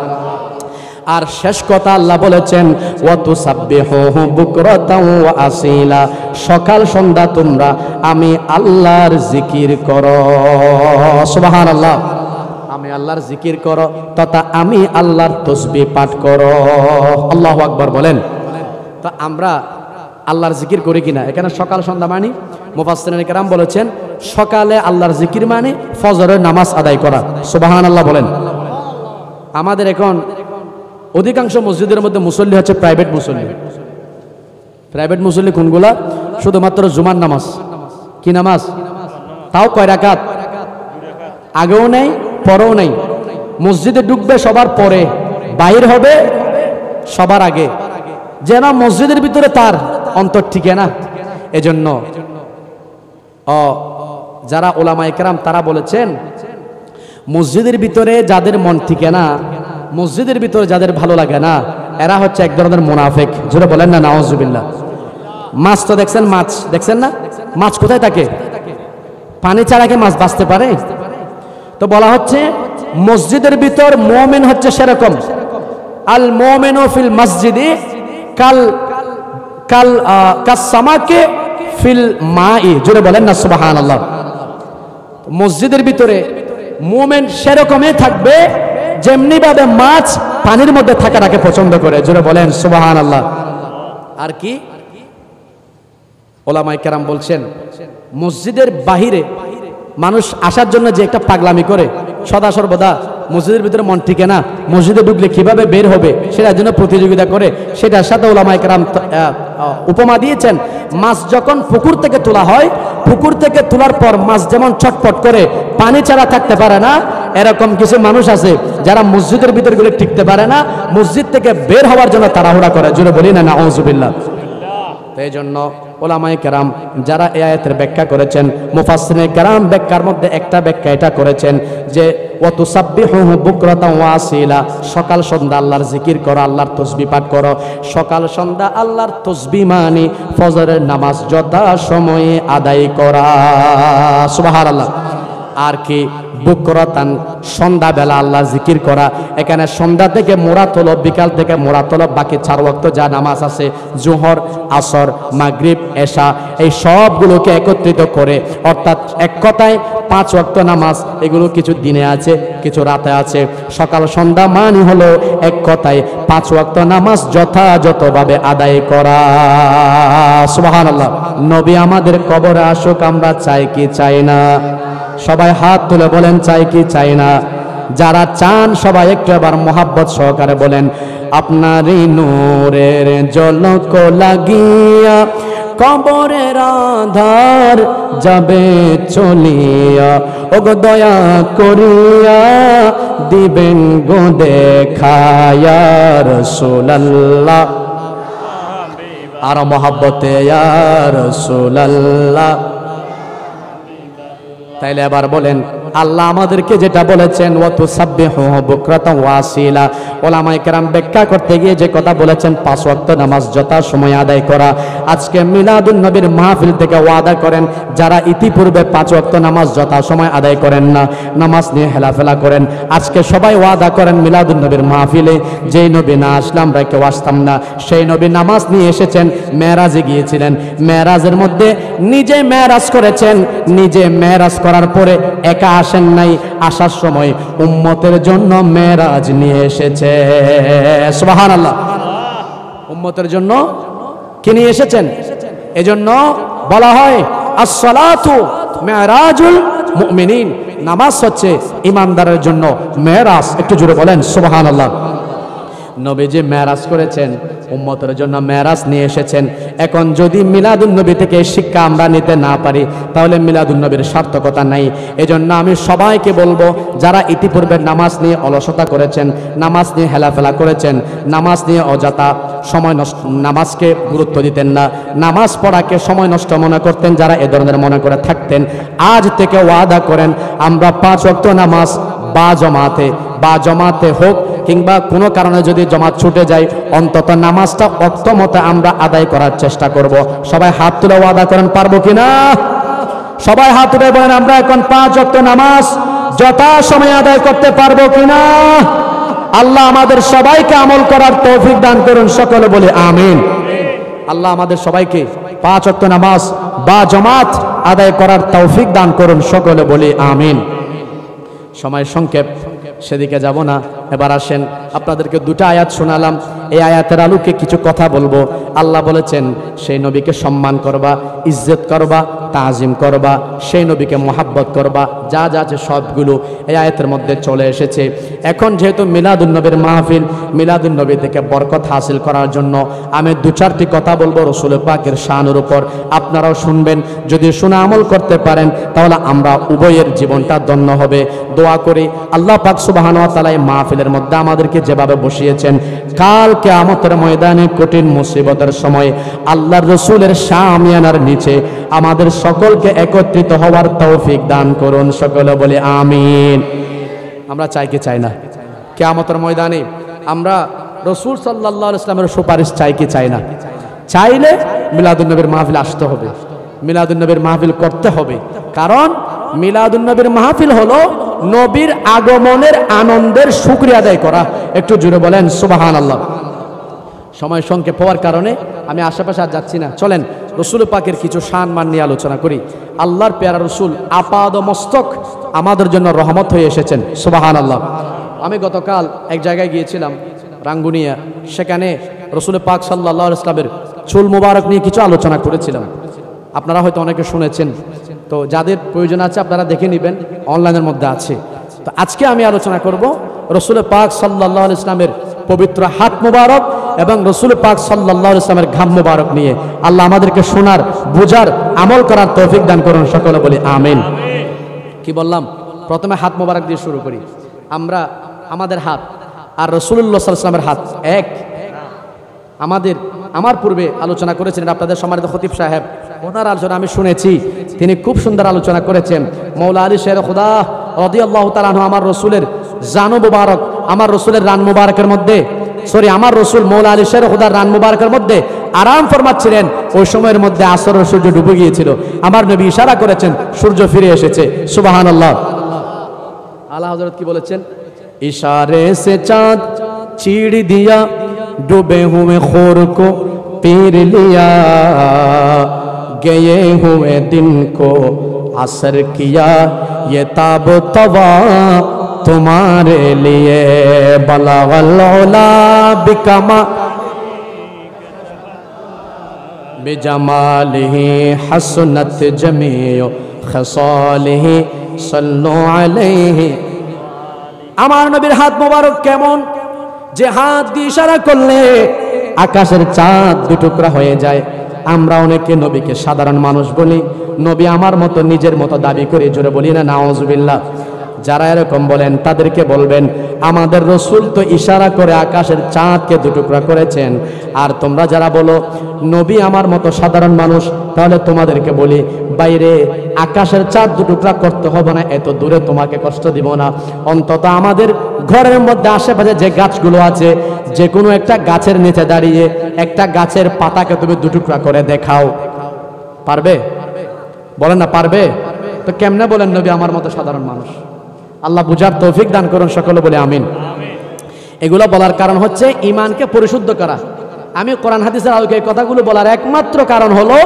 [SPEAKER 1] আর শেষ কথা আল্লাহ বলেছেন ওয়া তুসাব্বিহুহু বুকরাতাও ওয়া আসীলা, সকাল সন্ধ্যা তোমরা আমি আল্লাহর জিকির করো। সুবহানাল্লাহ। আমি আল্লাহর জিকির করো তথা আমি আল্লাহর তাসবিহ পাঠ করো। আল্লাহু আকবার বলেন। তো আমরা আল্লাহর জিকির করি কিনা? এখানে সকাল সন্ধ্যা মানে মুফাসসিরিন কেরাম বলেছেন সকালে আল্লাহর জিকির মানে ফজরের নামাজ আদায় করা। সুবহানাল্লাহ বলেন। আমাদের এখন অধিকাংশ মসজিদের মধ্যে মুসল্লি হচ্ছে প্রাইভেট মুসল্লি। প্রাইভেট মুসল্লি কোনগুলা? শুধুমাত্র জুমার নামাজ। কি নামাজ? তাও কয় রাকাত? আগেও নেই পরেও নেই। মসজিদে ঢুকবে সবার পরে, বাহির হবে সবার আগে, যেন মসজিদের ভিতরে তার অন্তর ঠিকে না। এজন্য যারা ওলামায়ে কেরাম তারা বলেছেন মসজিদের ভিতরে যাদের মন ঠিকে না, মসজিদের ভিতরে যাদের ভালো লাগে না, এরা হচ্ছে এক ধরনের মুনাফিক। জোরে বলেন না নাউজুবিল্লাহ। মাছ তো দেখছেন, মাছ দেখছেন না? মাছ কোথায় থাকে? পানি ছাড়া কি মাছ বাঁচতে পারে? তো বলা হচ্ছে মসজিদের ভিতর মুমিন হচ্ছে সেরকম, আল মুমিনু ফিল মসজিদি কাল কাল কাসসামাকে ফিল মাই। জোরে বলেন না সুবহানাল্লাহ। মসজিদের ভিতরে মুমিন সেরকমই থাকবে যেমনি ভাবে মাছ পানির মধ্যে থাকাটাকে পছন্দ করে। জোরে বলেন সুবহানাল্লাহ। আর কি ওলামায়ে কেরাম বলছেন মসজিদের বাহিরে মানুষ আসার জন্য যে একটা পাগলামি করে, সদা সর্বদা মসজিদের ভিতরে মন টিকে না, মসজিদে ঢুকলে কিভাবে বের হবে সেটার জন্য প্রতিযোগিতা করে, সেটার সাথে ওলামায়ে কেরাম উপমা দিয়েছেন মাছ যখন পুকুর থেকে তোলা হয়, পুকুর থেকে তোলার পর মাছ যেমন ছটফট করে পানি ছাড়া থাকতে পারে না, এরকম কিছু মানুষ আছে যারা মসজিদের ভিতরে গুলো টিকতে পারে না, মসজিদ থেকে বের হওয়ার জন্য তাড়াহুড়া করে। জোরে বলি না নাউজুবিল্লাহ। এই জন্য ওলামায়ে কেরাম যারা এই আয়াতের ব্যাখ্যা করেছেন, মুফাসসিরিন কেরাম ব্যাখ্যার মধ্যে একটা ব্যাখ্যা এটা করেছেন যে ওয়া তুসাব্বিহুহু বুকরাতাও ওয়া আসীলা, সকাল সন্ধ্যা আল্লাহর জিকির করো, আল্লাহর তাসবিহ পাঠ করো। সকাল সন্ধ্যা আল্লাহর তাসবিহ মানে ফজরের নামাজ যথা সময়ে আদায় করা। সুবহানাল্লাহ। আর কি বুকরাতান সন্ধ্যাবেলা আল্লাহর জিকির করা। এখানে সন্ধ্যা থেকে মোরাত হলো, বিকাল থেকে মোরাত হলো, বাকি 4 ওয়াক্ত যা নামাজ আছে জোহর, আসর, মাগরিব, এশা, এই সবগুলোকে একত্রিত করে, অর্থাৎ এক কথায় 5 ওয়াক্ত নামাজ। এগুলো কিছু দিনে আছে কিছু রাতে আছে। সকাল সন্ধ্যা মানে হলো এক কথায় 5 ওয়াক্ত নামাজ যথাযথভাবে আদায় করা। সুবহানাল্লাহ। নবী আমাদের কবরে আসুক আমরা চাই কি চাই না? সবাই হাত তুলে বলেন চাই কি চাই না? যারা চান সবাই একটু আবার মোহাব্বত সহকারে বলেন আপনারই নূরের ঝলক লাগিয়া কবরের আধার যাবে চলিয়া, ওগো দয়া করিয়া দিবেন গো দেখায়া রাসূলুল্লাহ, আর মোহাব্বতে ইয়া রাসূলুল্লাহ। তাইলে এবার বলেন আল্লাহ আমাদেরকে যেটা বলেছেন ওয়া তুসাব্বিহুহু বুকরাতাও ওয়া আসীলা, ওলামায়ে কেরাম ব্যাখ্যা করতে গিয়ে যে কথা বলেছেন 5 ওয়াক্ত নামাজ যথা সময় আদায় করা। আজকে মিলাদুন নবীর মাহফিল থেকে ওয়াদা করেন যারা ইতিপূর্বে 5 ওয়াক্ত নামাজ যথা সময় আদায় করেন না, নামাজ নিয়ে হেলাফেলা করেন, আজকে সবাই ওয়াদা করেন মিলাদুন নবীর মাহফিলে যেই নবী না আসলাম আমরা কেউ আসতাম না। সেই নবী নামাজ নিয়ে এসেছেন, মেরাজে গিয়েছিলেন, মেরাজের মধ্যে নিজে মেরাজ করেছেন, নিজে মেরাজ করার পরে একা আসেন নাই, আসার সময় উম্মতের জন্য মেরাজ নিয়ে এসেছে। সুবহানাল্লাহ। উম্মতের জন্য কি নিয়ে এসেছেন? এজন্য বলা হয় as-salatu মিরাজুল মুমিনিন, নামাজ হচ্ছে ইমানদারের জন্য মেরাজ। একটু জোরে বলেন সুবহানাল্লাহ। নবীজি মেরাজ করেছেন, উম্মতের জন্য মেরাজ নিয়ে এসেছেন। এখন যদি মিলাদুন নবী থেকে শিক্ষা আমরা নিতে না পারি তাহলে মিলাদুন নবীর সার্থকতা নাই। এজন্য আমি সবাইকে বলবো যারা ইতিপূর্বে নামাজ নিয়ে অলসতা করেছেন, নামাজ নিয়ে হেলাফেলা করেছেন, নামাজ নিয়ে অযথা সময় নষ্ট, নামাজকে গুরুত্ব দিতেন না, নামাজ পড়াকে সময় নষ্ট মনে করতেন, যারা এ ধরনের মনে করে থাকতেন, আজ থেকে ওয়াদা করেন আমরা 5 ওয়াক্ত নামাজ বা জমাতে হোক কিংবা কোনো কারণে যদি জমাত ছুটে যায় অন্তত নামাজটা ওয়াক্ত মতো আমরা আদায় করার চেষ্টা করব। সবাই হাত তুলে ওয়াদা করেন পারবো কিনা? সবাই হাত তুলে বলেন আমরা এখন 5 ওয়াক্ত নামাজ যথা সময় আদায় করতে পারবো কিনা? আল্লাহ আমাদের সবাইকে আমল করার তৌফিক দান করুন, সকলে বলে আমিন। আল্লাহ আমাদের সবাইকে 5 ওয়াক্ত নামাজ বা জমাত আদায় করার তৌফিক দান করুন, সকলে বলে আমিন। সময় সংক্ষেপ, সেদিকে যাব না। এবার আসেন আপনাদেরকে 2টা আয়াত শোনালাম, এই আয়াতের আলোকে কিছু কথা বলবো। আল্লাহ বলেছেন সেই নবীকে সম্মান করবা, ইজ্জত করবা, তাজিম করবা, সেই নবীকে মোহাব্বত করবা, যা যা আছে সবগুলো এই আয়াতের মধ্যে চলে এসেছে। এখন যেহেতু মিলাদুন নবীর মাহফিল, মিলাদুন নবী থেকে বরকত হাসিল করার জন্য আমি 2-4টি কথা বলবো রসুল পাকের শানের উপর, আপনারাও শুনবেন। যদি শুনে আমল করতে পারেন তাহলে আমরা উভয়ের জীবনটা ধন্য হবে। দোয়া করি আল্লাহ পাক সুবহানাহু ওয়া তাআলা এই মাহফিলের মধ্যে আমাদেরকে যেভাবে বসিয়েছেন, কাল কিয়ামতের ময়দানে কঠিন মুসিবতের সময় আল্লাহর রাসূলের শামিয়ানার নিচে আমাদের সকলকে একত্রিত হওয়ার তৌফিক দান করুন, সকলে বলে আমিন। আমরা চাই কি চাই না? কিয়ামতের ময়দানে আমরা রাসূল সাল্লাল্লাহু আলাইহি ওয়াসাল্লামের সুপারিশ চাই কি চাই না? চাইলে মিলাদুন নবীর মাহফিল আসতে হবে, মিলাদুন নবীর মাহফিল করতে হবে। কারণ মিলাদুন নবীর মাহফিল হলো নবীর আগমনের আনন্দের শুকরিয়া আদায় করা। একটু জোরে বলেন সুবহানাল্লাহ। সময় সংক্ষেপ হওয়ার কারণে আমি আশেপাশে আর যাচ্ছি না, চলেন রসুল পাকের কিছু শান মান নিয়ে আলোচনা করি। আল্লাহর পেয়ারা রসুল আপাদ মস্তক আমাদের জন্য রহমত হয়ে এসেছেন, সুবহানাল্লাহ। আমি গতকাল এক জায়গায় গিয়েছিলাম রাঙ্গুনিয়া, সেখানে রসুল পাক সাল্লাল্লাহু আলাইহি ওয়াসাল্লামের চুল মুবারক নিয়ে কিছু আলোচনা করেছিলাম। আপনারা হয়তো অনেকে শুনেছেন, তো যাদের প্রয়োজন আছে আপনারা দেখে নেবেন, অনলাইনের মধ্যে আছে। তো আজকে আমি আলোচনা করব রসুল পাক সাল্লাল্লাহু আলাইহি ওয়াসাল্লামের পবিত্র হাত মুবারক এবং রসুল পাক সাল্লাল্লাহু আলাইহি ওয়াসাল্লামের ঘাম মুবারক নিয়ে। আল্লাহ আমাদেরকে শোনার, বুঝার, আমল করার তৌফিক দান করুন, সকলে বলি আমিন। কি বললাম? প্রথমে হাত মুবারক দিয়ে শুরু করি। আমরা আমাদের হাত আর রাসূলুল্লাহ সাল্লাল্লাহু আলাইহি ওয়াসাল্লামের হাত এক। আমার পূর্বে আলোচনা করেছিলেন আপনাদের সম্মানিত খতিব সাহেব, ওনার আলোচনা আমি শুনেছি, তিনি খুব সুন্দর আলোচনা করেছেন। মৌলা আলী শের খুদা রাদিয়াল্লাহু তাআলা আনহু আমার রসুলের জানু মুবারক, আমার রসুলের রান মুবারকের মধ্যে, আমার রসুল মৌলা আলী শের খুদার রান মুবারকের মধ্যে আরাম ফরমাচ্ছিলেন। ওই সময়ের মধ্যে আসরের সূর্য ডুবে গিয়েছিল, আমার নবী ইশারা করেছেন সূর্য ফিরে এসেছে, সুবহানাল্লাহ। আলা হযরত কি বলেছেন? ইশারে সে চাঁদ চিড় দিয়া डूबे हुए खोर को पीर लिया, गए हुए दिन को असर किया, ये ताब तवा तुम्हारे लिए, बलगल उला बिकमा बिजमालिही हसनत जमीओ खसालिही सल्लु अलैहि। আমার নবীর হাত মোবারক কেমন যে হাত দিয়ে ইশারা করলে আকাশের চাঁদ 2 টুকরা হয়ে যায়। আমরা অনেকে নবীকে সাধারণ মানুষ বলি, নবী আমার মতো নিজের মতো দাবি করে, জোরে বলি না নাউজুবিল্লাহ। যারা এরকম বলেন তাদেরকে বলবেন আমাদের রসুল তো ইশারা করে আকাশের চাঁদকে 2 টুকরা করেছেন, আর তোমরা যারা বলো নবী আমার মতো সাধারণ মানুষ, তাহলে তোমাদেরকে বলি বাইরে আকাশের চাঁদ 2 টুকরা করতে হবে না, এত দূরে তোমাকে কষ্ট দিব না, অন্তত আমাদের ঘরের মধ্যে আশেপাশে যে গাছগুলো আছে, যে কোনো একটা গাছের নিচে দাঁড়িয়ে একটা গাছের পাতাকে তুমি দুটুকরা করে দেখাও, পারবে? বলেন না পারবে? তো কেমনে বলেন নবী আমার মতো সাধারণ মানুষ? আল্লাহ বুঝার তৌফিক দান করুন, সকলে বলে আমিন। এগুলো বলার কারণ হচ্ছে ঈমানকে পরিশুদ্ধ করা। আমি কোরআন হাদিসের আলোকে কথাগুলো বলার একমাত্র কারণ হলো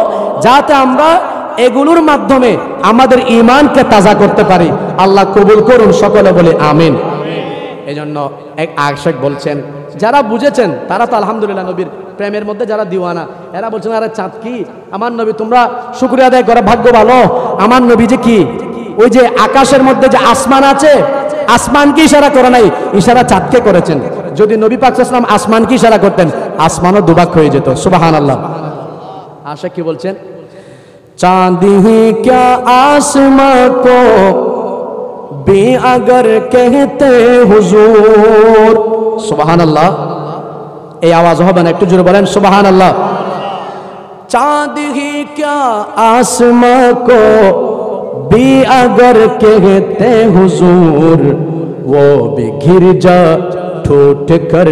[SPEAKER 1] যাতে আমরা এগুলোর মাধ্যমে আমাদের ঈমানকে তাজা করতে পারি। আল্লাহ কবুল করুন, সকলে বলে আমিন। এজন্য এক আশিক বলছেন, যারা বুঝেছেন তারা তো আলহামদুলিল্লাহ নবীর প্রেমের মধ্যে যারা দিওয়ানা, এরা বলছেন আরে চাঁদ কি আমার নবী, তোমরা শুকরিয়া আদায় করো, ভাগ্য ভালো। আমার নবী যে কি, ওই যে আকাশের মধ্যে যে আসমান আছে, আসমানকে ইশারা করে নাই, ইশারা চাঁদকে করেছেন। যদি নবী পাক সাল্লাল্লাহু আলাইহি ওয়াসাল্লাম আসমানকে ইশারা করতেন, আসমানও দুভাগ হয়ে যেত। সুবহানাল্লাহ। আশিক কি বলছেন? चांद ही क्या आसमां को भी अगर कहते हुजूर। सुबहान अल्लाह। এই আওয়াজ হবে না, একটু জোরে বলেন सुबहान अल्लाह। चांद ही क्या आसमां को भी अगर कहते हुजूर, वो भी घिर जा ठूठ कर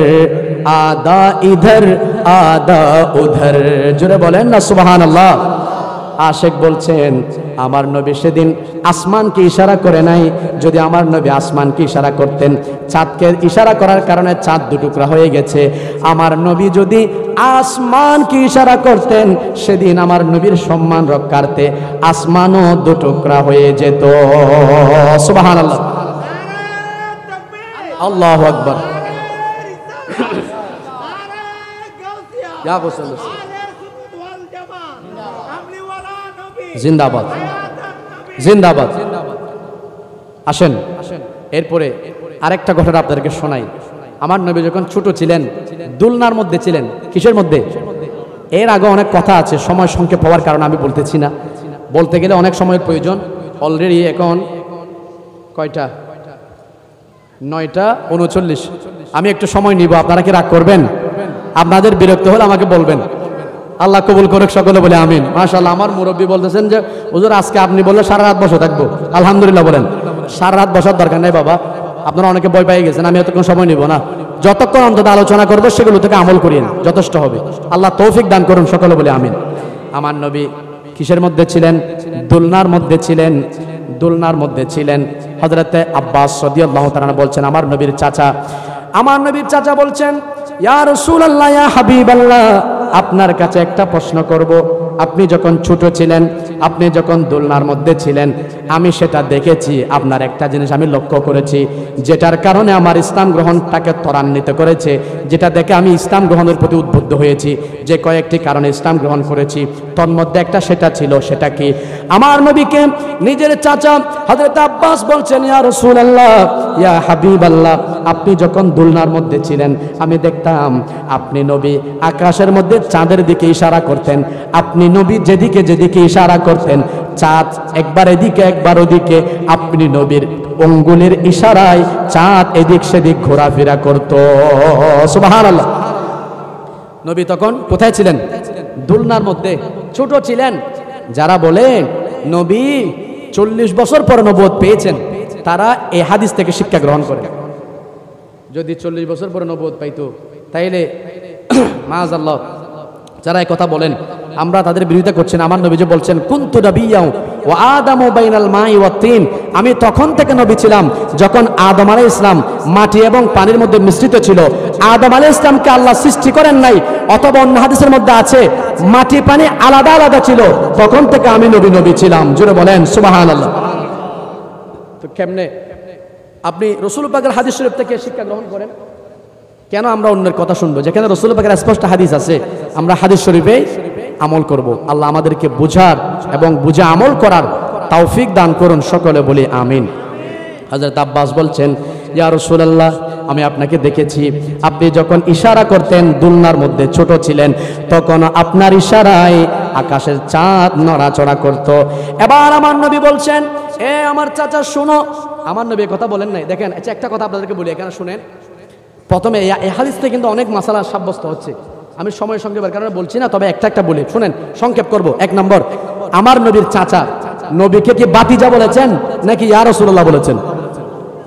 [SPEAKER 1] आधा इधर आधा उधर। জোরে বলেন না सुबहान अल्लाह। আশিক বলছেন আমার নবী সেদিন আসমানকে ইশারা করে নাই। যদি আমার নবী আসমানকে ইশারা করতেন, চাঁদকে ইশারা করার কারণে চাঁদ দুটুকরা হয়ে গেছে। আমার নবী যদি আসমানকে ইশারা করতেন, সেদিন আমার নবীর সম্মান রক্ষার্থে আসমানও দুটুকরা হয়ে যেত। সুবহানাল্লাহ। আল্লাহু আকবার। জিন্দাবাদ জিন্দাবাদ। আসেন এরপরে আরেকটা ঘটনা আপনাদেরকে শোনাই। আমার নবী যখন ছোট ছিলেন, দুলনার মধ্যে ছিলেন। কিসের মধ্যে? এর আগে অনেক কথা আছে, সময় সংক্ষেপ হওয়ার কারণে আমি বলতেছি না। বলতে গেলে অনেক সময়ের প্রয়োজন। অলরেডি এখন কয়টা? 9:39। আমি একটু সময় নিব, আপনারা কি রাগ করবেন? আপনাদের বিরক্ত হলে আমাকে বলবেন। আল্লাহ কবুল করুক, সকলে বলে আমিন। মাশাআল্লাহ। আমার মুরব্বী বলতেছেন যে হুজুর আজকে আপনি বললে সারা রাত বসে থাকবো। আলহামদুলিল্লাহ বলেন। সারা রাত বসার দরকার নেই বাবা, আপনারা অনেকে ভয় পেয়ে গেছেন। আমি এতক্ষণ সময় নিব না, যতক্ষণ অন্তত আলোচনা করবো সেগুলো থেকে আমল করিয়েন, যথেষ্ট হবে। আল্লাহ তৌফিক দান করুন, সকলে বলে আমিন। আমার নবী কিসের মধ্যে ছিলেন? দুলনার মধ্যে ছিলেন। দুলনার মধ্যে ছিলেন। হযরতে আব্বাস রাদিয়াল্লাহু তাআলা বলছেন, আমার নবীর চাচা বলছেন, ইয়া রাসূলুল্লাহ, ইয়া হাবিবাল্লাহ, আপনার কাছে একটা প্রশ্ন করব। আপনি যখন ছোট ছিলেন, আপনি যখন দোলনার মধ্যে ছিলেন, আমি সেটা দেখেছি। আপনার একটা জিনিস আমি লক্ষ্য করেছি, যেটার কারণে আমার ইসলাম গ্রহণটাকে ত্বরান্বিত করেছে, যেটা দেখে আমি ইসলাম গ্রহণের প্রতি উদ্বুদ্ধ হয়েছি। যে কয়েকটি কারণে ইসলাম গ্রহণ করেছি, তোর মধ্যে একটা সেটা ছিল। সেটা কি? আমার নবীকে নিজের চাচা হযরত আব্বাস বলছেন, ইয়া রাসূলুল্লাহ, ইয়া হাবিবাল্লাহ, আপনি যখন দোলনার মধ্যে ছিলেন, আমি দেখতাম আপনি নবী আকাশের মধ্যে চাঁদের দিকে ইশারা করতেন। আপনি নবী যেদিকে যেদিকে ইশারা করতেন, চাঁদ একবার এদিকে একবার ওদিকে। আপনি নবীর আঙ্গুলের ইশারায় চাঁদ এদিক সেদিক ঘোরাফেরা করত। সুবহানাল্লাহ। নবী তখন কোথায় ছিলেন? দোলনার মধ্যে, ছোট ছিলেন। যারা বলেন নবী 40 বছর পর নবুয়ত পেয়েছেন, তারা এই হাদিস থেকে শিক্ষা গ্রহণ করে। যদি 40 বছর পরে নবুয়ত পাইতো, তাইলে মাআযাল্লাহ, যারা এই কথা বলেন আমরা তাদের বিরোধিতা করছেন। আমার নবী যে বলছেন, কুনতু নাবিয়্যাও ওয়া আদামু বাইনাল মাই ওয়াত তিন, আমি তখন থেকে নবী ছিলাম যখন আদম আলাইহিস সালাম মাটি এবং পানির মধ্যে মিশ্রিত ছিল। আদম আলাইহিস সালামকে আল্লাহ সৃষ্টি করেন নাই, অথবা অন্য হাদিসের মধ্যে আছে মাটি পানি আলাদা আলাদা ছিল, তখন থেকে আমি নবী ছিলাম। জোরে বলেন সুবহানাল্লাহ। তো কেমনে আপনি রাসূল পাকের হাদিস শরীফ থেকে শিক্ষা গ্রহণ করেন? কেন আমরা অন্যের কথা শুনবো? যেখানে রাসূল পাকের স্পষ্ট হাদিস আছে, আমরা হাদিস শরীফে আমল করব। আল্লাহ আমাদেরকে বুঝার এবং বুঝে আমল করার তৌফিক দান করুন, সকলে বলি আমিন। হযরত আব্বাস বলছেন, ইয়া রাসূলুল্লাহ, আমি আপনাকে দেখেছি আপনি যখন ইশারা করতেন, দুলনার মধ্যে ছোট ছিলেন, তখন আপনার ইশারায় আকাশের চাঁদ নড়াচড়া করত। এবার আমার নবী বলছেন, এ আমার চাচা শুনো। আমার নবী কথা বলেন নাই। দেখেন, আচ্ছা একটা কথা আপনাদেরকে বলি, এখানে শুনেন। প্রথমে এই হাদিস থেকে কিন্তু অনেক মাসালা সাব্যস্ত হচ্ছে। আমি সময় সংক্ষেপের কারণে বলছি না, তবে একটা বলি, শুনেন, সংক্ষেপ করব। 1 নম্বর, আমার নবীর চাচা নবীকে কি বাতিজা বলেছেন নাকি ইয়া রাসূলুল্লাহ বলেছেন?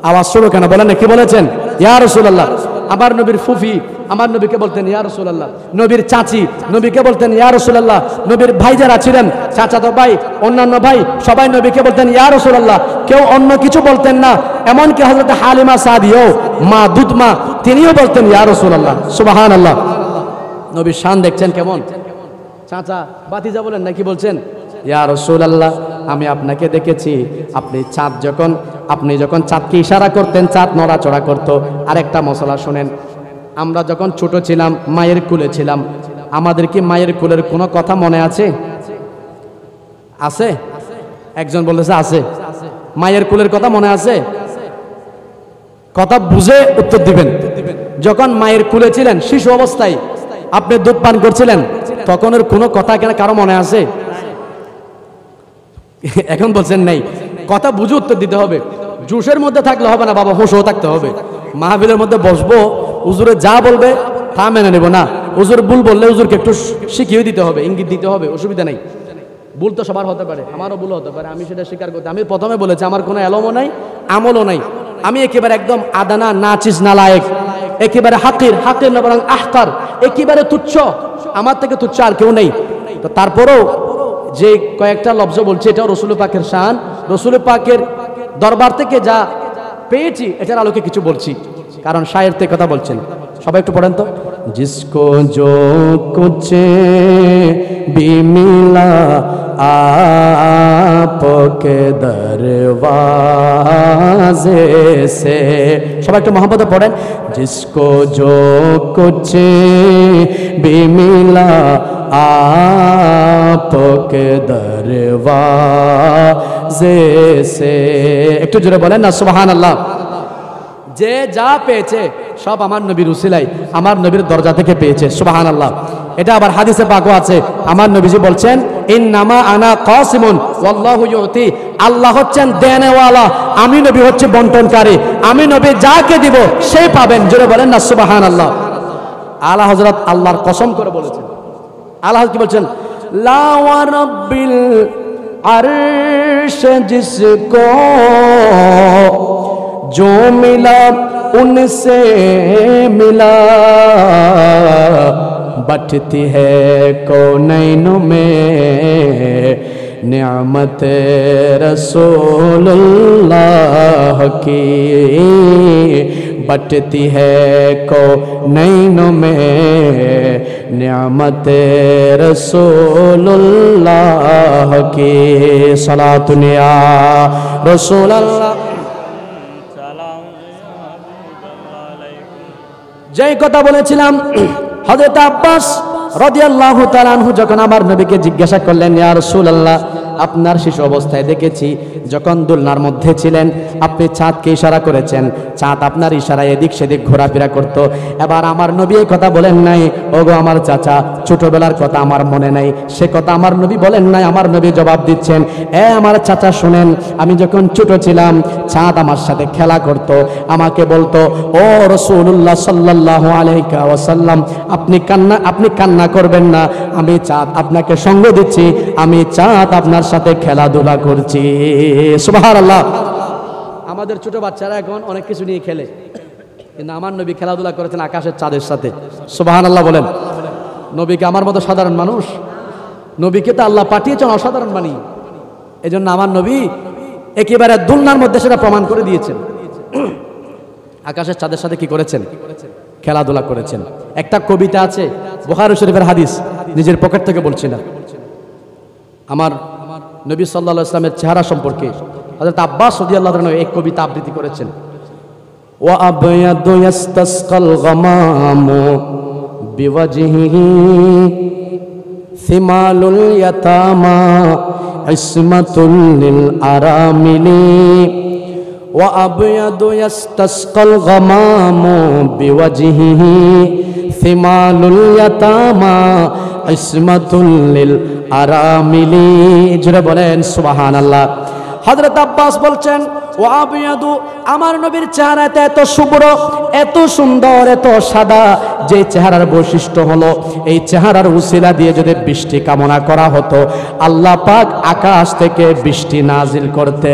[SPEAKER 1] আওয়াজ শুরু কেন বলেন না, কি বলেছেন? ইয়া রাসূলুল্লাহ। আমার নবীর ফুফি আমার নবীকে বলতেন ইয়া রাসূলুল্লাহ। নবীর চাচি নবীকে বলতেন ইয়া রাসূলুল্লাহ। নবীর ভাই যারা ছিলেন, চাচাতো ভাই, অন্যান্য ভাই, সবাই নবীকে বলতেন ইয়া রাসূলুল্লাহ। কেউ অন্য কিছু বলতেন না। এমনকি হযরত হালিমা সাদিও মা দুধমা, তিনিও বলতেন ইয়া রাসূলুল্লাহ। সুবহানাল্লাহ। নবীর শান দেখছেন কেমন। চাচা বাতিজা বলেন নাকি বলছেন ইয়া রাসূলুল্লাহ, আমি আপনাকে দেখেছি, আপনি যখন চাঁদকে ইশারা করতেন চাঁদ নড়াচড়া করত। আরেকটা মশলা শুনেন, আমরা যখন ছোট ছিলাম মায়ের কুলে ছিলাম, আমাদের কি মায়ের কুলের কোনো কথা মনে আছে? আছে? একজন বলেছে আছে। মায়ের কুলের কথা মনে আছে? কথা বুঝে উত্তর দিবেন। যখন মায়ের কুলে ছিলেন শিশু অবস্থায় আপনি দুধ পান করছিলেন, তখনের কোনো কথা কেন কারো মনে আছে? এখন বলছেন নেই। কথা বুঝে উত্তর দিতে হবে। জোশের মধ্যে থাকলে হবে না বাবা, হুঁশও থাকতে হবে। মাহফিলের মধ্যে বসবো, হুজুরে যা বলবে তা মেনে নেব না। হুজুর ভুল বললে হুজুরকে একটু শিখিয়ে দিতে হবে, ইঙ্গিত দিতে হবে, অসুবিধা নেই। ভুল তো সবার হতে পারে, আমারও ভুল হতে পারে, আমি সেটা স্বীকার করতে। আমি প্রথমে বলেছি আমার কোনো এলমও নাই, আমলও নাই। আমি একেবারে একদম আদানা নাচিস নালায়েক, একেবারে হাকির না বরং আহতার, একেবারে তুচ্ছ, আমার থেকে তুচ্ছ আর কেউ নেই। তো তারপরেও যে কয়েকটা লফজ বলছি, এটাও রসুল পাকের শান, রসুল পাকের দরবার থেকে যা পেয়েছি এটার আলোকে কিছু বলছি। কারণ শায়ের থেকে কথা বলছেন, সবাই একটু পড়েন তো। जिसको जो कुछ भी मिला आपके दरवाजे से, সবাই একটু मोहब्बत पढ़ें। जिसको जो कुछ भी मिला आपके दरवाजे से, একটু জোরে বলেন না সুবহানাল্লাহ। যে যা পেয়েছে সব আমার নবীর উসিলায়, আমার নবীর দরজা থেকে পেয়েছে। সুবহানাল্লাহ। এটা আবার হাদিসে পাকও আছে। আমার নবীজি বলছেন ইন্নামা আনা কাসিমুন ওয়াল্লাহু ইউতি, আল্লাহ হচ্ছেন দেনেওয়ালা, আমি নবী হচ্ছে বন্টনকারী। আমি নবী যাকে দিব সেই পাবেন। জোরে বলেন না সুবহানাল্লাহ। আলা হযরত আল্লাহর কসম করে বলেছেন। আল্লাহ কি বলছেন? লা ওয়া রাব্বিল আরশ জিসকো जो मिला उनसे मिला, बटती है कौनैन में नियामत रसूलुल्लाह की, बटती है कौनैन में नियामत रसूलुल्लाह की, सलातुन या रसूलल्लाह। যেই কথা বলেছিলাম, হযরত আব্বাস রাদিয়াল্লাহু তাআলা আনহু যখন আমার নবীকে জিজ্ঞাসা করলেন ইয়া রাসূলুল্লাহ, আপনার শিশু অবস্থায় দেখেছি যখন দোলনার মধ্যে ছিলেন আপনি চাঁদকে ইশারা করেছেন, চাঁদ আপনার ইশারায় এদিক সেদিক ঘোরাফেরা করত। এবার আমার নবী এই কথা বলেন নাই ওগো আমার চাচা, ছোটবেলার কথা আমার মনে নাই, সে কথা আমার নবী বলেন নাই। আমার নবী জবাব দিচ্ছেন, এ আমার চাচা শুনেন, আমি যখন ছোট ছিলাম চাঁদ আমার সাথে খেলা করত, আমাকে বলতো ও রাসূলুল্লাহ সাল্লাল্লাহু আলাইহি ওয়াসাল্লাম আপনি কান্না করবেন না, আমি চাঁদ আপনাকে সঙ্গ দিচ্ছি, আমি চাঁদ আপনার সাথে খেলাধুলা করছি। সুবহানাল্লাহ। আমাদের ছোট বাচ্চারা এখন অনেক কিছু নিয়ে খেলে, কিন্তু আমার নবী খেলাধুলা করেছেন আকাশের চাঁদের সাথে। সুবহানাল্লাহ বলেন। নবীকে আমার মতো সাধারণ মানুষ, নবীকে তো আল্লাহ পাঠিয়েছেন অসাধারণ বাণী, এজন্য আমার নবী একেবারে দুনিয়ার মধ্যে সেটা প্রমাণ করে দিয়েছেন। আকাশের চাঁদের সাথে কি করেছেন? খেলাধুলা করেছেন। একটা কবিতা আছে বুখারী শরীফের হাদিস, নিজের পকেট থেকে বলছি না। আমার নবী সাল্লাল্লাহু আলাইহি ওয়াসাল্লামের চেহারা সম্পর্কে হযরত আব্বাস রাদিয়াল্লাহু তাআলা এক কবিতা আবৃত্তি করেছেন। ওয়া আবয়াদু ইস্তাসকাল গামামু বিওয়াজহিহি সিমালুল ইয়াতামা ইসমাতুল লিল আরামিলি, ওয়া আবয়াদু ইস্তাসকাল গামামু বিওয়াজহিহি সিমালুল ইয়াতামা ইসমাতুল লিল আরামিলি। জোরে বলেন সুবহানাল্লাহ। হযরত আব্বাস বলছেন ও আবিয়াদু, আমার নবীর চেহারাটা এত শুভ্র, এত সুন্দর, এত সাদা, যে চেহারার বৈশিষ্ট্য হলো এই চেহারার উসিলা দিয়ে যদি বৃষ্টি কামনা করা হতো আল্লাহ পাক আকাশ থেকে বৃষ্টি নাজিল করতে।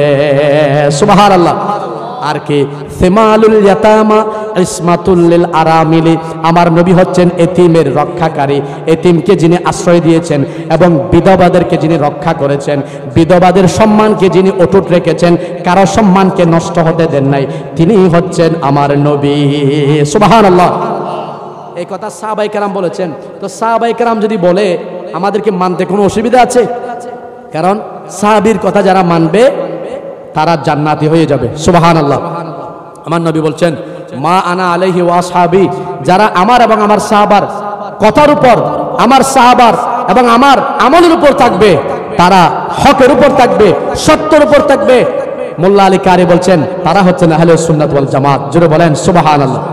[SPEAKER 1] সুবহানাল্লাহ। আর কি সিমালুল ইয়াতামা ইসমাতুল লিল আরামিলি, আমার নবী হচ্ছেন এতিমের রক্ষাকারী, এতিমকে যিনি আশ্রয় দিয়েছেন এবং বিধবাদেরকে যিনি রক্ষা করেছেন, বিধবাদের সম্মানকে যিনি অটুট রেখেছেন, কারো সম্মানকে নষ্ট হতে দেন নাই, তিনি হচ্ছেন আমার নবী। সুবহানাল্লাহ। এই কথা সাহাবায়ে কেরাম বলেছেন। তো সাহাবায়ে কেরাম যদি বলে আমাদেরকে মানতে কোনো অসুবিধা আছে? কারণ সাহাবীর কথা যারা মানবে তারা জান্নাতি হয়ে যাবে। সুবহানাল্লাহ। আমার নবী বলছেন মা আনা আলাইহি ওয়া আসহাবি, যারা আমার এবং আমার সাহাবার কথার উপর, আমার সাহাবার এবং আমার আমলের উপর থাকবে, তারা হকের উপর থাকবে, সত্যের উপর থাকবে। মোল্লা আলী কারি বলছেন তারা হচ্ছেন আহলে সুন্নাত ওয়াল জামাত। জোরে বলেন সুবহানাল্লাহ।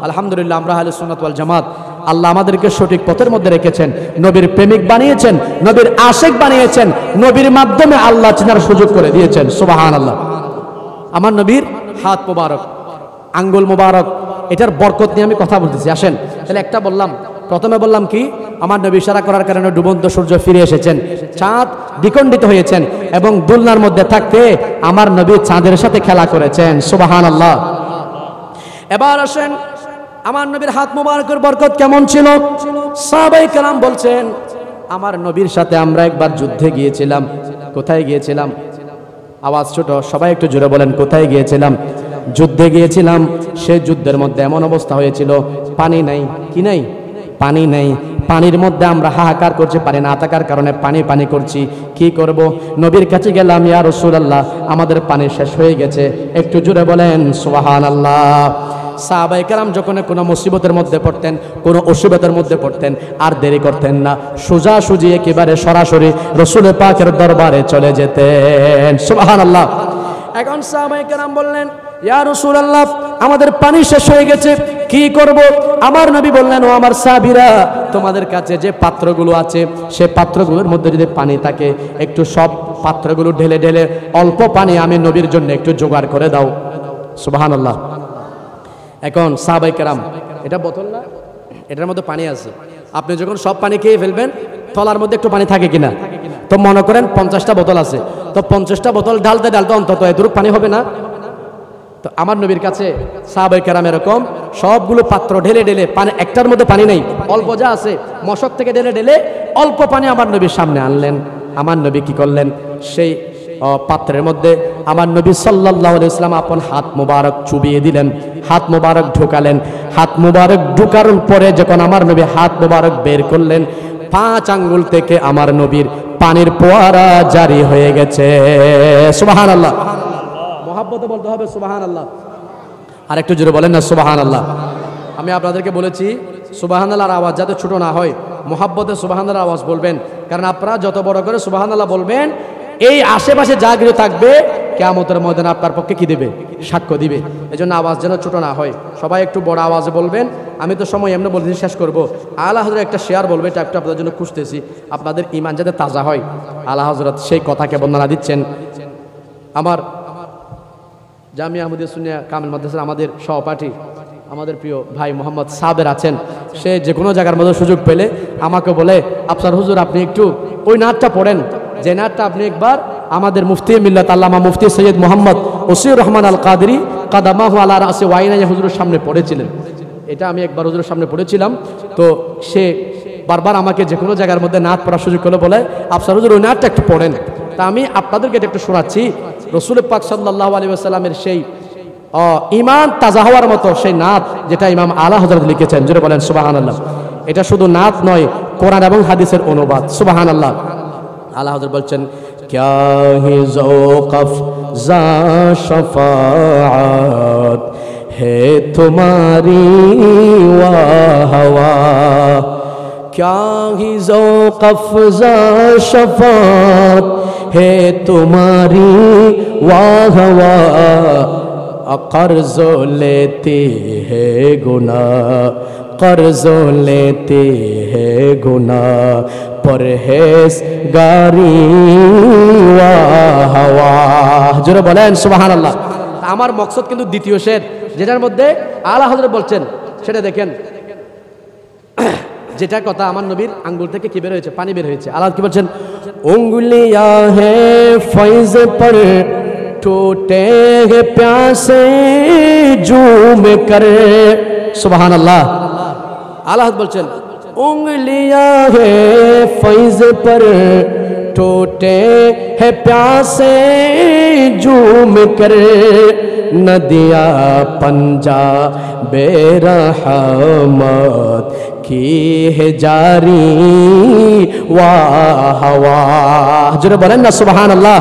[SPEAKER 1] আলহামদুলিল্লাহ, আমরা আহলে সুন্নাত ওয়াল জামাত। আল্লাহ আমাদেরকে সঠিক পথের মধ্যে রেখেছেন, নবীর প্রেমিক বানিয়েছেন, নবীর আশিক বানিয়েছেন, নবীর মাধ্যমে আল্লাহ চেনার সুযোগ করে দিয়েছেন। সুবহানাল্লাহ। আমার নবীর হাত মোবারক, আঙ্গুল মোবারক, এটার বরকত নিয়ে আমি কথা বলতেছি। আসেন তাহলে একটা বললাম, প্রথমে বললাম কি আমার নবী ইশারা করার কারণে ডুবন্ত সূর্য ফিরে এসেছেন, চাঁদ দ্বিখণ্ডিত হয়েছেন এবং দুলনার মধ্যে থাকতে আমার নবী চাঁদের সাথে খেলা করেছেন। সুবহানাল্লাহ। এবার আসেন আমার নবীর হাত মোবারকের বরকত কেমন ছিল? সাহাবায়ে কেরাম বলছেন আমার নবীর সাথে আমরা একবার যুদ্ধে গিয়েছিলাম। কোথায় গিয়েছিলাম? আওয়াজ ছোট, সবাই একটু জোরে বলেন, কোথায় গিয়েছিলাম? যুদ্ধে গিয়েছিলাম। সেই যুদ্ধের মধ্যে এমন অবস্থা হয়েছিল পানি নাই। কি নাই? পানি নাই। পানির মধ্যে আমরা হাহাকার করছি, পানি না থাকার কারণে পানি পানি করছি। কি করব? নবীর কাছে গেলাম, ইয়া রাসূলুল্লাহ আমাদের পানি শেষ হয়ে গেছে। একটু জোরে বলেন সুবহানাল্লাহ। সাহাবায়ে কেরাম যখন কোনো মুসিবতের মধ্যে পড়তেন, কোনো অসুবিধার মধ্যে পড়তেন, আর দেরি করতেন না, সোজাসুজি একেবারে সরাসরি রাসূল পাকের দরবারে চলে যেতেন। সুবহানাল্লাহ। এখন সাহাবায়ে কেরাম বললেন ইয়া রাসূলুল্লাহ আমাদের পানি শেষ হয়ে গেছে, কি করব? আমার নবী বললেন ও আমার সাহাবীরা, তোমাদের কাছে যে পাত্রগুলো আছে সে পাত্রগুলোর মধ্যে যদি পানি থাকে একটু সব পাত্রগুলো ঢেলে ঢেলে অল্প পানি আমি নবীর জন্য একটু জোগাড় করে দাও। সুবহানাল্লাহ। এখন সাহাবায়ে কেরাম, এটা বোতল না, এটার মধ্যে পানি আছে, আপনি যখন সব পানি খেয়ে ফেলবেন তলার মধ্যে একটু পানি থাকে কিনা? তো মনে করেন 50টা বোতল আছে, তো 50টা বোতল ঢালতে ঢালতে অন্তত এতটুকু পানি হবে না? তো আমার নবীর কাছে সাহাবায়ে কেরাম এরকম সবগুলো পাত্র ঢেলে ঢেলে পানি, একটার মধ্যে পানি নেই, অল্প যা আছে মশক থেকে ঢেলে ঢেলে অল্প পানি আমার নবীর সামনে আনলেন। আমার নবী কি করলেন? সেই পাত্রের মধ্যে আমার নবী সাল্লাল্লাহু আলাইহি ওয়াসাল্লাম আপন হাত মোবারক চুবিয়ে দিলেন, হাত মোবারক ঢুকালেন। হাত মোবারক ঢুকার পরে যখন আমার নবী হাত মোবারক বের করলেন, 5 আঙ্গুল থেকে আমার নবীর পানির ফোয়ারা জারি হয়ে গেছে। সুবহানাল্লাহ। মহব্বতে বলতে হবে সুবহানাল্লাহ। আর একটু জোরে বলেন না সুবহানাল্লাহ। আমি আপনাদেরকে বলেছি সুবহানাল্লাহর আওয়াজ যাতে ছোট না হয়, মহব্বতে সুবহানাল্লাহর আওয়াজ বলবেন, কারণ আপনারা যত বড় করে সুবহানাল্লাহ বলবেন এই আশেপাশে যা কিছু থাকবে কিয়ামতের ময়দানে আপনার পক্ষে কি দিবে? সাক্ষ্য দিবে। এজন্য আওয়াজ যেন ছোট না হয়, সবাই একটু বড় আওয়াজে বলবেন। আমি তো সময় এমনি বলতেছি শেষ করব। আলা হযরত একটা শেয়ার বলবে, এটা একটু আপনাদের জন্য খুঁজতেছি, আপনাদের ঈমান যাতে তাজা হয়। আলা হযরত সেই কথাকে বর্ণনা দিচ্ছেন। আমার জামিয়া আহমদিয়া সুন্নিয়া কামিল মাদ্রাসার আমাদের সহপাঠী, আমাদের প্রিয় ভাই মোহাম্মদ সাবের আছেন। সে যে কোনো জায়গার মধ্যে সুযোগ পেলে আমাকে বলে আফসার হুজুর আপনি একটু ওই নাটটা পড়েন, যে নাটটা আপনি একবার আমাদের মুফতি মিল্লাত আল্লামা মুফতি সৈয়দ মোহাম্মদ ওসিউর রহমান আল কাদেরী কাদামাহু আলা রাসি ওয়াইনাইয়া হুজুরের সামনে পড়েছিলেন। এটা আমি একবার হুজুরের সামনে পড়েছিলাম। তো সে বারবার আমাকে যে কোনো জায়গার মধ্যে নাচ পড়ার সুযোগ করে বলে আফসার হুজুর ওই নাটটা একটু পড়েন। তা আমি আপনাদেরকে এটা একটু শোনাচ্ছি। রাসূল পাক সাল্লাল্লাহু আলাইহি ওয়াসাল্লামের সেই ঈমান তাজা হওয়ার মতো সেই নাত যেটা ইমাম আলা হযরত লিখেছেন। জোরে বলেন সুবহানাল্লাহ। এটা শুধু নাত নয়, কোরআন এবং হাদিসের অনুবাদ। সুবহানাল্লাহ। আলা হযরত বলছেন क्या ही ज़ौक़ ज़ा शफ़ाअत है तुम्हारी वाह वाह, क्या ही ज़ौक़ ज़ा शफ़ाअत है तुम्हारी वाह वाह, कर्ज़ लेते हैं गुनाह, कर्ज़ लेते हैं गुनाह, পরহেজগারি ওয়াহ ওয়াহ। জোরে বলেন সুবহানাল্লাহ। আমার মকসদ কিন্তু দ্বিতীয় শের, যেটার মধ্যে আলা হযরত বলছেন সেটা দেখেন। যেটা কথা আমার নবীর আঙ্গুল থেকে কি বের হয়েছে? পানি বের হয়েছে। আল্লাহ কি বলছেন? উঙ্গুলিয়া হে ফয়জ পর टूटे हैं प्यासे झूम कर। सुभान अल्लाह। आला हज़रत बोलছেন उंगलियां है फैज़ पर टूटे है प्यासे झूम कर, नदिया पंजा बेरहमत की है जारी वाह वाह। জোরে বলেন না সুবহানাল্লাহ।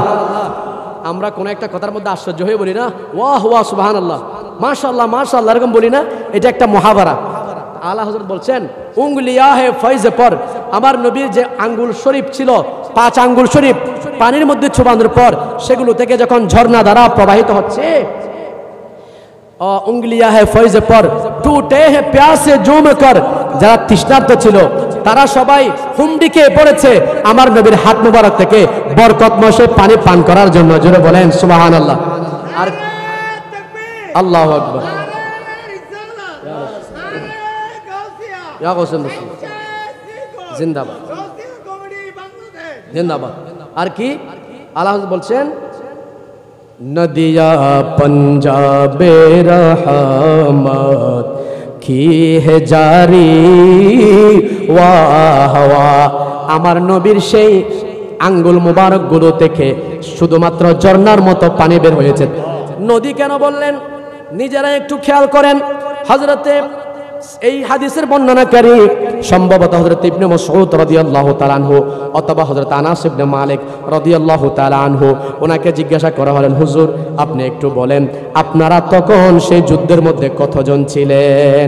[SPEAKER 1] আমরা কোন একটা কথার মধ্যে আশ্চর্য হয়ে বলি না ওয়াহ ওয়াহ সুবহানাল্লাহ, মাশাআল্লাহ মাশাআল্লাহ, এরকম বলি না? এটা একটা মুহাবারা। আলা হযরত বলছেন উঙ্গলিয়া হে ফয়জ পর, আমার নবীর যে আঙ্গুল শরীফ ছিল, 5 আঙ্গুল শরীফ পানির মধ্যে চুবানোর পর সেগুলো থেকে যখন ঝর্ণা দ্বারা প্রবাহিত হচ্ছে, উঙ্গলিয়া হে ফয়জ পর টুটে হে প্যাসে জুম কর, যারা তৃষ্ণার্ত ছিল তারা সবাই হুমড়িকে পড়েছে আমার নবীর হাত মুবারক থেকে বরকতময় পানি পান করার জন্য। জোরে বলেন সুবহানাল্লাহ। আর আল্লাহু আকবার। ইয়া গোসেন জিন্দাবাদ জিন্দাবাদ। আর কি আল্লাহ বলছেন নদিয়া पंजाबे रहमत की है जारी वाह वाह। আমার নবীর সেই আঙ্গুল মুবারক গুলো থেকে শুধুমাত্র ঝর্ণার মতো পানি বের হয়েছে। নদী কেন বললেন নিজেরা একটু খেয়াল করেন। হযরতে এই হাদিসের বর্ণনাকারী সম্ভবত হযরত ইবনে মাসউদ রাদিয়াল্লাহু তাআলা আনহু অথবা হযরত আনাস ইবনে মালিক রাদিয়াল্লাহু তাআলা আনহু, ওনাকে জিজ্ঞাসা করা হলেন হুজুর আপনি একটু বলেন আপনারা তখন সেই যুদ্ধের মধ্যে কতজন ছিলেন?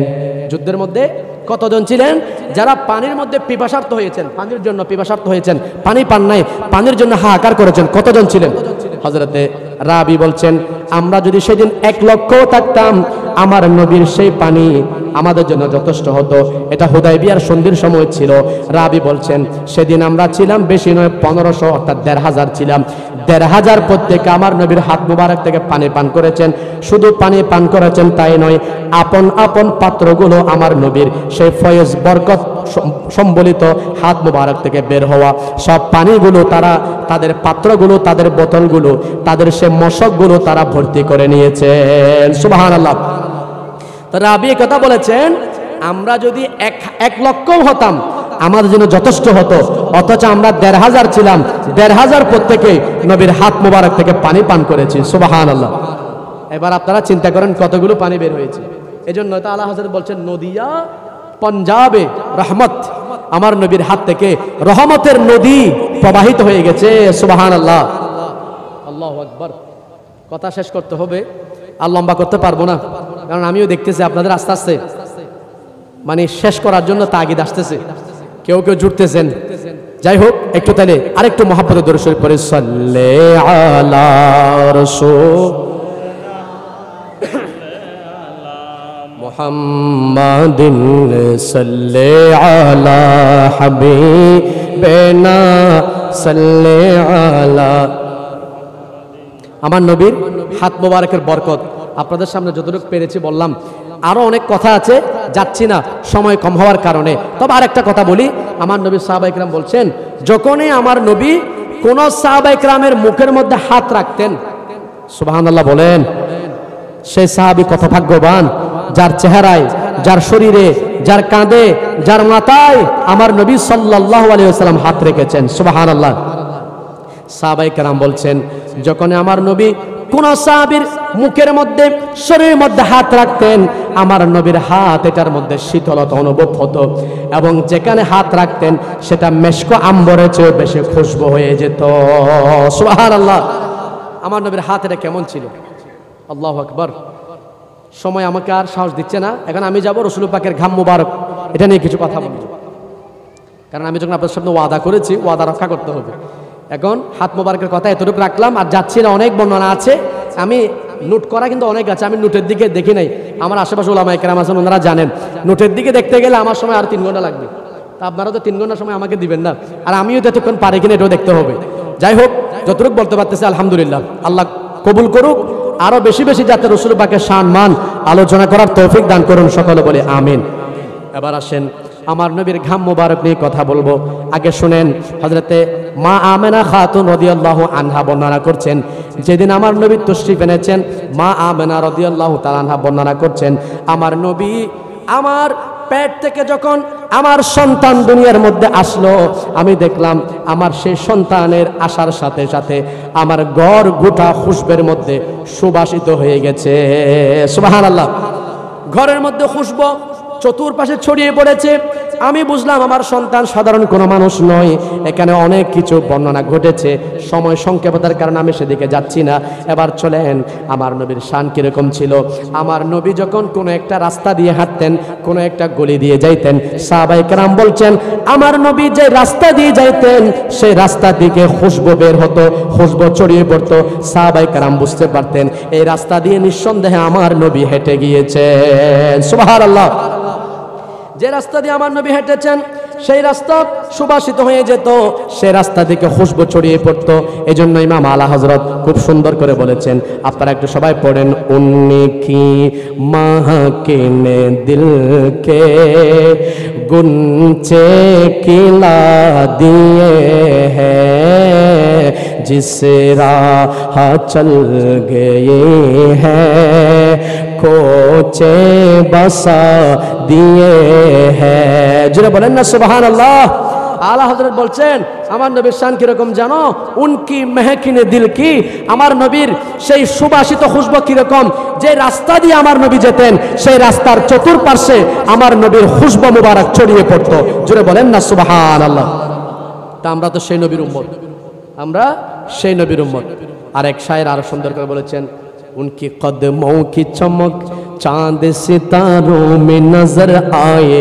[SPEAKER 1] যুদ্ধের মধ্যে কতজন ছিলেন যারা পানির মধ্যে পিপাসার্ত হয়েছেন, পানির জন্য পিপাসার্ত হয়েছেন, পানি পান নাই, পানির জন্য হাহাকার করেছেন, কতজন ছিলেন? হযরতে রাবি বলছেন আমরা যদি সেদিন 1 লক্ষ থাকতাম আমার নবীর সেই পানি আমাদের জন্য যথেষ্ট হতো। এটা হুদায়বিয়ার সন্ধির সময় ছিল। রাবি বলছেন সেদিন আমরা ছিলাম বেশি নয় 1500 অর্থাৎ 1500 ছিলাম। 1500 প্রত্যেকে আমার নবীর হাত মুবারক থেকে পানি পান করেছেন। শুধু পানি পান করেছেন তাই নয়, আপন আপন পাত্রগুলো আমার নবীর সেই ফয়েজ বরকত সম্বলিত হাত মুবারক থেকে বের হওয়া সব পানিগুলো তারা তাদের পাত্রগুলো, তাদের বোতলগুলো, তাদের সে মশকগুলো তারা ভর্তি করে নিয়েছেন। সুবহানাল্লাহ। রাবি কথা বলেছেন আমরা যদি 1 লক্ষ হতাম আমাদের জন্য যথেষ্ট হতো, অথচ আমরা 1500 ছিলাম। 1500 প্রত্যেকে নবীর হাত মুবারক থেকে পানি পান করেছি। সুবহানাল্লাহ। এবার আপনারা চিন্তা করেন কতগুলো পানি বের হয়েছে। এজন্য তো আলা হযরত বলছেন নদিয়া पंजाबे रहमत, আমার নবীর হাত থেকে রহমতের নদী প্রবাহিত হয়ে গেছে। সুবহানাল্লাহ। আল্লাহু আকবার। কথা শেষ করতে হবে, আর লম্বা করতে পারবো না, কারণ আমিও দেখতেছি আপনাদের আস্তে আস্তে মানে শেষ করার জন্য তাগিদ আসতেছে, কেউ কেউ জুড়তেছেন। যাই হোক একটু তাহলে আরেকটু মহব্বতে দরুদ শরীফ পড়ে সাল্লে আলা রাসূল মুহাম্মাদিন সাল্লে আলা হাবিবিনা সাল্লে আলা। আমার নবীর হাত মোবারকের বরকত আপনাদের সামনে যতটুকু পেরেছি বললাম। আরো অনেক কথা আছে, যাচ্ছি না সময় কম হওয়ার কারণে। তবে আরেকটা কথা বলি, আমার নবী সাহাবায়ে কেরাম বলছেন যখনই আমার নবী কোন সাহাবায়ে কেরামের মুখের মধ্যে হাত রাখতেন, সুবহানাল্লাহ বলেন, সেই সাহাবী কত ভাগ্যবান যার চেহারায়, যার শরীরে, যার কাঁধে, যার মাথায় আমার নবী সাল্লাল্লাহু আলাইহি ওয়াসাল্লাম হাত রেখেছেন। সুবহানাল্লাহ। সাহাবায়ে কেরাম বলছেন যখন আমার নবী কোন সাহাবীর মুখের মধ্যে, শরীরের মধ্যে হাত রাখতেন আমার নবীর হাত এটার মধ্যে শীতলতা অনুভব হতো, এবং যেখানে হাত রাখতেন সেটা মেশকো আম্বরের চেয়ে বেশি খুশবু হয়ে যেত। সুবহানাল্লাহ। আমার নবীর হাত এটা কেমন ছিল? আল্লাহু আকবার। সময় আমাকে আর সাহস দিচ্ছে না, এখন আমি যাব রাসূল পাকের ঘাম মুবারক এটা নিয়ে কিছু কথা বলবো, কারণ আমি যখন আপনাদের সামনে ওয়াদা করেছি ওয়াদা রক্ষা করতে হবে। এখন হাত মোবারকের কথা এতটুকু রাখলাম, আর যাচ্ছি না, অনেক বর্ণনা আছে, আমি নোট করা কিন্তু অনেক আছে, আমি নোটের দিকে দেখি নাই। আমার আশেপাশে ওলামায়ে কেরাম আছেন, ওনারা জানেন নোটের দিকে দেখতে গেলে আমার সময় আর 3 ঘন্টা লাগবে। তা আপনারা তো 3 ঘন্টা সময় আমাকে দিবেন না, আর আমিও তো এতক্ষণ পারি কিনা এটাও দেখতে হবে। যাই হোক যতটুকু বলতে পারতেছি আলহামদুলিল্লাহ, আল্লাহ কবুল করুক, আরো বেশি বেশি যাতে রাসূল পাকের শান মান আলোচনা করার তৌফিক দান করুন, সকলে বলে আমিন। এবার আসেন আমার নবীর ঘাম মুবারক নিয়ে কথা বলবো। আগে শুনেন, হযরতে মা আমেনা খাতুন রাদিয়াল্লাহু আনহা বর্ণনা করছেন, যেদিন আমার নবী তশরিফ এনেছেন, মা আমেনা রাদিয়াল্লাহু তাআলা আনহা বর্ণনা করছেন, আমার নবী আমার পেট থেকে যখন আমার সন্তান দুনিয়ার মধ্যে আসলো, আমি দেখলাম আমার সেই সন্তানের আসার সাথে সাথে আমার ঘর গোটা খুশবের মধ্যে সুবাসিত হয়ে গেছে। সুবহানাল্লাহ। ঘরের মধ্যে খুশবু চতুর্পাশে ছড়িয়ে পড়েছে। আমি বুঝলাম আমার সন্তান সাধারণ কোনো মানুষ নয়। এখানে অনেক কিছু বর্ণনা ঘটেছে, সময় সংক্ষেপতার কারণে আমি সেদিকে যাচ্ছি না। এবার চলেন, আমার নবীর শান কিরকম ছিল। আমার নবী যখন কোনো একটা রাস্তা দিয়ে হাঁটতেন, কোনো একটা গলি দিয়ে যাইতেন, সাহাবায়ে কেরাম বলছেন আমার নবী যে রাস্তা দিয়ে যাইতেন সেই রাস্তা দিকে খুশবু বের হতো, খুশবু ছড়িয়ে পড়তো। সাহাবায়ে কেরাম বুঝতে পারতেন এই রাস্তা দিয়ে নিঃসন্দেহে আমার নবী হেঁটে গিয়েছেন। সুবহানাল্লাহ। যে রাস্তা দিয়ে আমার নবী হেঁটেছেন সেই রাস্তা সুবাসিত হয়ে যেত, সেই রাস্তা থেকে খুশবু ছড়িয়ে পড়তো। এজন্য ইমাম আলা হযরত খুব সুন্দর করে বলেছেন, আপনারা একটু সবাই পড়েন, উন্নি কি মাহকিনে দিল কে গুনচে কিলা দিয়ে হ্যাঁ जिस राह चल गए हैं कोचे बसा दिए हैं। জোরে বলেন না সুবহানাল্লাহ। আলা হযরত বলছেন আমার নবীর শান কিরকম জানো, উনকি মেহকিনে দিল কি, আমার নবীর সেই সুবাসিত খুশবু কিরকম, যে রাস্তা দিয়ে আমার নবী যেতেন সেই রাস্তার চতুর্পাশে আমার নবীর খুশবু মুবারক ছড়িয়ে পড়তো। জোরে বলেন না সুবহানাল্লাহ। তা আমরা তো সেই নবীর উম্মত, আমরা সেই নবীর উম্মত। আর এক শায়ের আরো সুন্দর করে বলেছেন, উনকি কদমোं की चमक चांद सितारों में नजर आए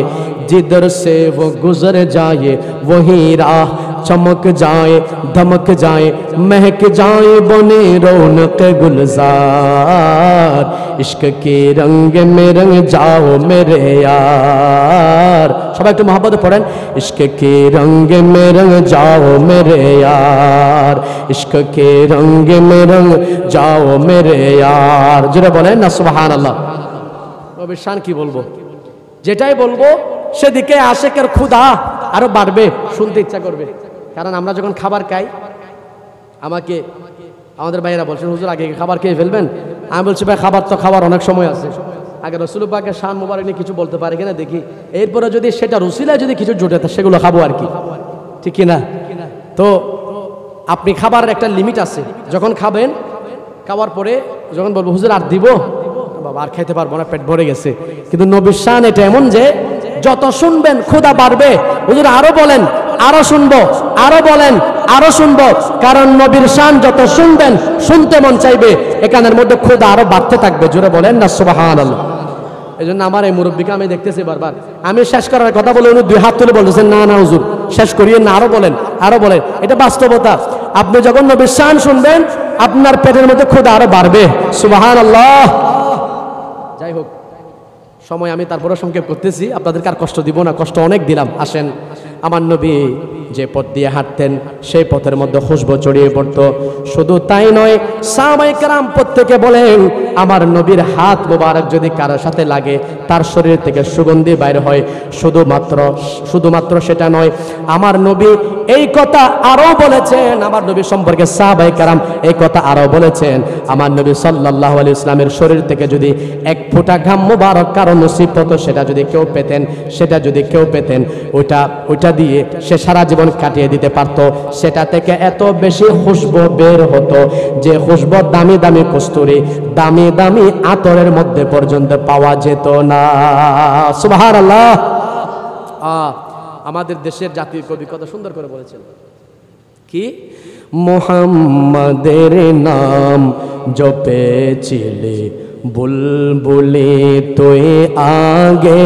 [SPEAKER 1] जिधर से वो गुजर जाए वही राह चमक जाए धमक जाए महक जाए बने रौनक गुलजार इश्क के रंग में रंग जाओ मेरे यार। সবাই একটু মহব্বতে পড়েন, इश्क के रंग में रंग जाओ मेरे यार इश्क के रंग में रंग जाओ मेरे यार। জোরে বলেন না সুবহানাল্লাহ। নবীর শান কি বলবো, যেটাই বলবো সেদিকে আশিকের ক্ষুধা আরো বাড়বে, শুনতে ইচ্ছা করবে। কারণ আমরা যখন খাবার খাই, আমাকে আমাদের ভাইয়েরা বলছেন হুজুর আগে খাবার খেয়ে ফেলবেন। আমি বলছি ভাই খাবার তো খাবার অনেক সময় আছে, আগে রাসূল পাকের শান মোবারক নিয়ে কিছু বলতে পারে কিনা দেখি, এরপরে যদি সেটা রসিলায় যদি কিছু জুটে সেগুলো খাবো আর কি, ঠিক কিনা। তো আপনি খাবারের একটা লিমিট আছে, যখন খাবেন খাওয়ার পরে যখন বলবো হুজুর আর দিব, বাবা আর খাইতে পারবো না, পেট ভরে গেছে। কিন্তু নবীর শান এটা এমন যে যত শুনবেন ক্ষুধা বাড়বে, হুজুর আরো বলেন, আরো শুনবো, আরো বলেন, আরো শুনবো। কারণ নবীর শান যত শুনবেন শুনতে মন চাইবে, এখানের মধ্যে ক্ষুধা আরো বাড়তে থাকবে। জোরে বলেন না সুবহানাল্লাহ। এই জন্য আমার এই মুরব্বীকে আমি দেখতেছি বারবার, আমি শেষ করার কথা বলে উনি দুই হাত তুলে বলতেছেন না না হুজুর শেষ করিয়ে না, আরো বলেন, আরো বলেন। এটা বাস্তবতা। আপনি যখন নবীর শান শুনবেন আপনার পেটের মধ্যে ক্ষুধা আরো বাড়বে। সুবহানাল্লাহ। যাই হোক, সময় আমি তারপরে সংক্ষেপ করতেছি, আপনাদেরকে আর কষ্ট দিব না, কষ্ট অনেক দিলাম। আসেন, আমার নবী যে পথ দিয়ে হাঁটতেন সেই পথের মধ্যে খুশবু ছড়িয়ে পড়তো। শুধু তাই নয়, সাহাবায়ে কেরাম প্রত্যেকে বলেন আমার নবীর হাত মোবারক যদি কারোর সাথে লাগে তার শরীর থেকে সুগন্ধি বাইর হয়। শুধুমাত্র সেটা নয়, আমার নবী এই কথা আরো বলেছেন, আমার নবী সম্পর্কে সাহাবায়ে কেরাম এই কথা আরো বলেছেন, আমার নবী সাল্লাল্লাহু আলাইহি ওয়াসাল্লামের শরীর থেকে যদি এক ফোঁটা ঘাম মোবারক কারো নসিব হতো, সেটা যদি কেউ পেতেন, ওইটা দিয়ে সে সারা জীবন কাটিয়ে দিতে পারত। সেটা থেকে এত বেশি খুশবু বের হতো যে খুশবু দামি দামি কস্তুরী, দামি দামি আতরের মধ্যে পর্যন্ত পাওয়া যেত না। সুবহানাল্লাহ। আমাদের দেশের জাতীয় কবি কত সুন্দর করে বলেছেন, কি মুহাম্মাদের নাম জপেছিলে বুলবুলি তুই আগে।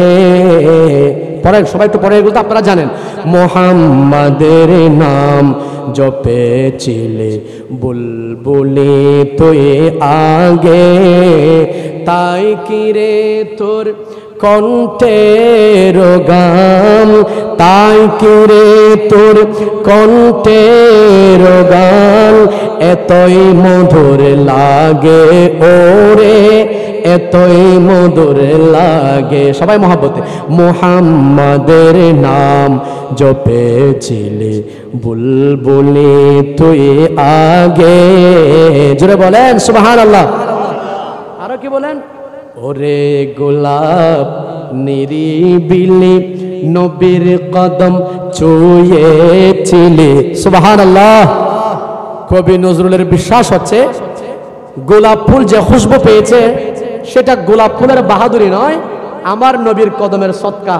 [SPEAKER 1] পরে সবাই একটু পরে, এগুলো তো আপনারা জানেন। মুহাম্মাদের নাম জপেছিলে বুলবুলি তুই আগে, তাই কি রে তোর কণ্ঠের গান, তাই কি রে তোর কণ্ঠের গান এতই মধুর লাগে ওরে, এতই মধুর লাগে। সবাই মহব্বতে মুহাম্মাদের নাম জপেছিলি বুলবুলি তুই আগে। জোরে বলেন সুবহানাল্লাহ। আরো কি বলেন? ওরে গোলাপ নিরিবিলি নবীর কদম ছুঁয়েছিলি। সুবহানাল্লাহ। কবি নজরুলের বিশ্বাস হচ্ছে গোলাপ ফুল যে খুশবু পেয়েছে সেটা গোলাপ ফুলের বাহাদুরি নয়, আমার নবীর কদমের সদকা।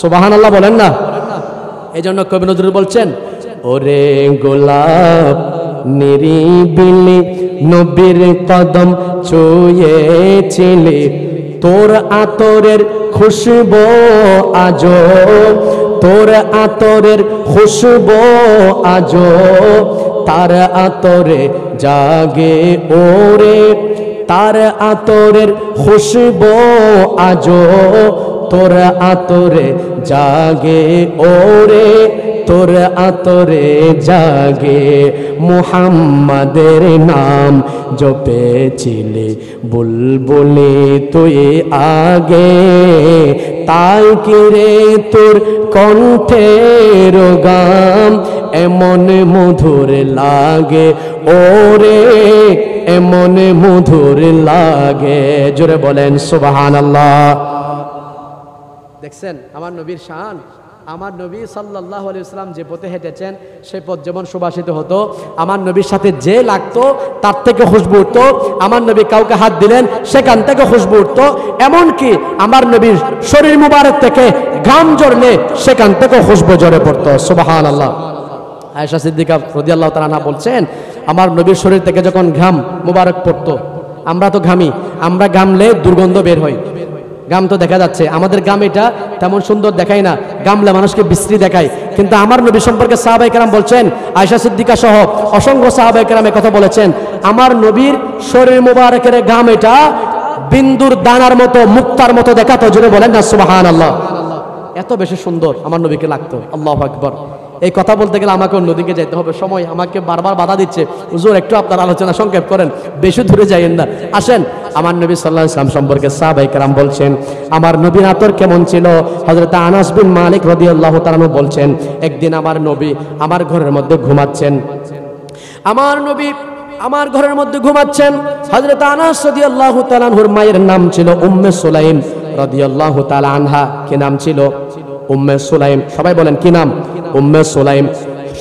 [SPEAKER 1] সুবহানাল্লাহ বলেন না। এই জন্য কবি নজরুল বলছেন, ওরে গোলাপ নিরিবিলি নবীর কদম ছুঁয়েছিলি, তোর আতরের খুশবু আজো, তোর আতরের খুশবু আজো তার আতরে জাগে ওরে, তার আতরের খুশবু আজো তোর আতরে জাগে ওরে, তোর আতরে জাগে। মুহাম্মাদের নাম জপেছিলি বুলবুলি তুই আগে, তাই কি রে তোর কণ্ঠের গান এমন মধুর লাগে ওরে, এমন মধুর লাগে। জোরে বলেন সুবহানাল্লাহ। দেখছেন আমার নবীর শান। আমার নবী সাল্লাল্লাহু আলাইহি ওয়াসাল্লাম যে পথে হেঁটেছেন সেই পথ যেমন সুবাসিত হতো, আমার নবীর সাথে যে লাগতো তার থেকে খুশবু উঠতো। আমার নবী কাউকে হাত দিলেন সেখান থেকে খুশবু উঠতো। এমনকি আমার নবীর শরীর মুবারক থেকে ঘাম ঝরলে সেখান থেকে খুশবু ঝরে পড়তো। সুবহানাল্লাহ। আয়েশা সিদ্দিকা রাদিয়াল্লাহু তাআলা আনহা বলছেন, আমার নবীর শরীর থেকে যখন ঘাম মুবারক পড়তো, আমরা তো ঘামি, আমরা ঘামলে দুর্গন্ধ বের হয়, গাম তো দেখা যাচ্ছে, আমাদের গাম এটা তেমন সুন্দর দেখায় না, গামলে মানুষকে বিশ্রী দেখায়। কিন্তু আমার নবী সম্পর্কে সাহাবায়ে কেরাম বলছেন, আয়েশা সিদ্দিকা সহ অসংখ্য সাহাবায়ে কেরাম কথা বলেছেন, আমার নবীর শরীর মুবারকের গাম এটা বিন্দুর দানার মতো, মুক্তার মতো দেখাতো। জোরে বলেন না সুবহানাল্লাহ। এত বেশি সুন্দর আমার নবীকে লাগতো। আল্লাহু আকবার। এই কথা বলতে গেলে আমাকে অন্যদিকে যেতে হবে, সময় আমাকে বারবার বাধা দিচ্ছে। হুজুর একটু আপনার আলোচনা সংক্ষেপ করেন, বেশি দূরে যাইয়েন না। আসেন, আমার নবী সাল্লাল্লাহু আলাইহি ওয়াসাল্লাম সম্পর্কে সাহাবায়ে কেরাম বলছেন, আমার নবীর আতর কেমন ছিল। হযরত আনাস বিন মালিক রাদিয়াল্লাহু তাআলা বলছেন, একদিন আমার নবী আমার ঘরের মধ্যে ঘুমাচ্ছেন, আমার নবী আমার ঘরের মধ্যে ঘুমাচ্ছেন। হযরত আনাস রাদিয়াল্লাহু তাআলা আনহুর মায়ের নাম ছিল উম্মে সুলাইম রাদিয়াল্লাহু তাআলা আনহা। কি নাম ছিল? উম্মে সুলাইম। সবাই বলেন কি নাম? উম্মে সুলাইম।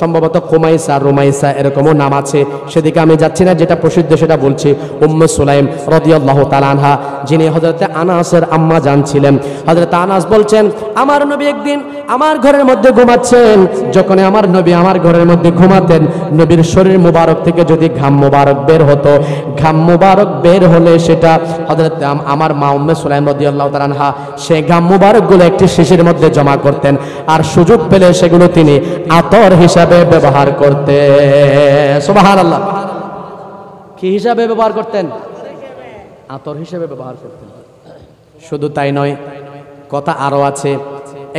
[SPEAKER 1] সম্ভবত কুমাইসা, রুমাইসা এরকমও নাম আছে, সেদিকে আমি যাচ্ছি না, যেটা প্রসিদ্ধ সেটা বলছি। উম্মে সুলাইম রাদিয়াল্লাহু তাআলা আনহা, যিনি হযরতে আনাসের আম্মা জান ছিলেন। হযরত আনাস বলছেন, আমার নবী একদিন আমার ঘরের মধ্যে ঘুমাচ্ছেন। যখন আমার নবী আমার ঘরের মধ্যে ঘুমাতেন, নবীর শরীর মুবারক থেকে যদি ঘাম মুবারক বের হতো, ঘাম মুবারক বের হলে সেটা হযরত আমার মা উম্মে সুলাইম রাদিয়াল্লাহু তাআলা আনহা সেই ঘাম মুবারকগুলো একটি শিশির মধ্যে জমা করতেন, আর সুযোগ পেলে সেগুলো তিনি আতর হিসাবে ব্যবহার করতে। সুবহানাল্লাহ। কি হিসাবে ব্যবহার করতেন? আতর হিসাবে ব্যবহার করতেন। শুধু তাই নয়, কথা আরো আছে।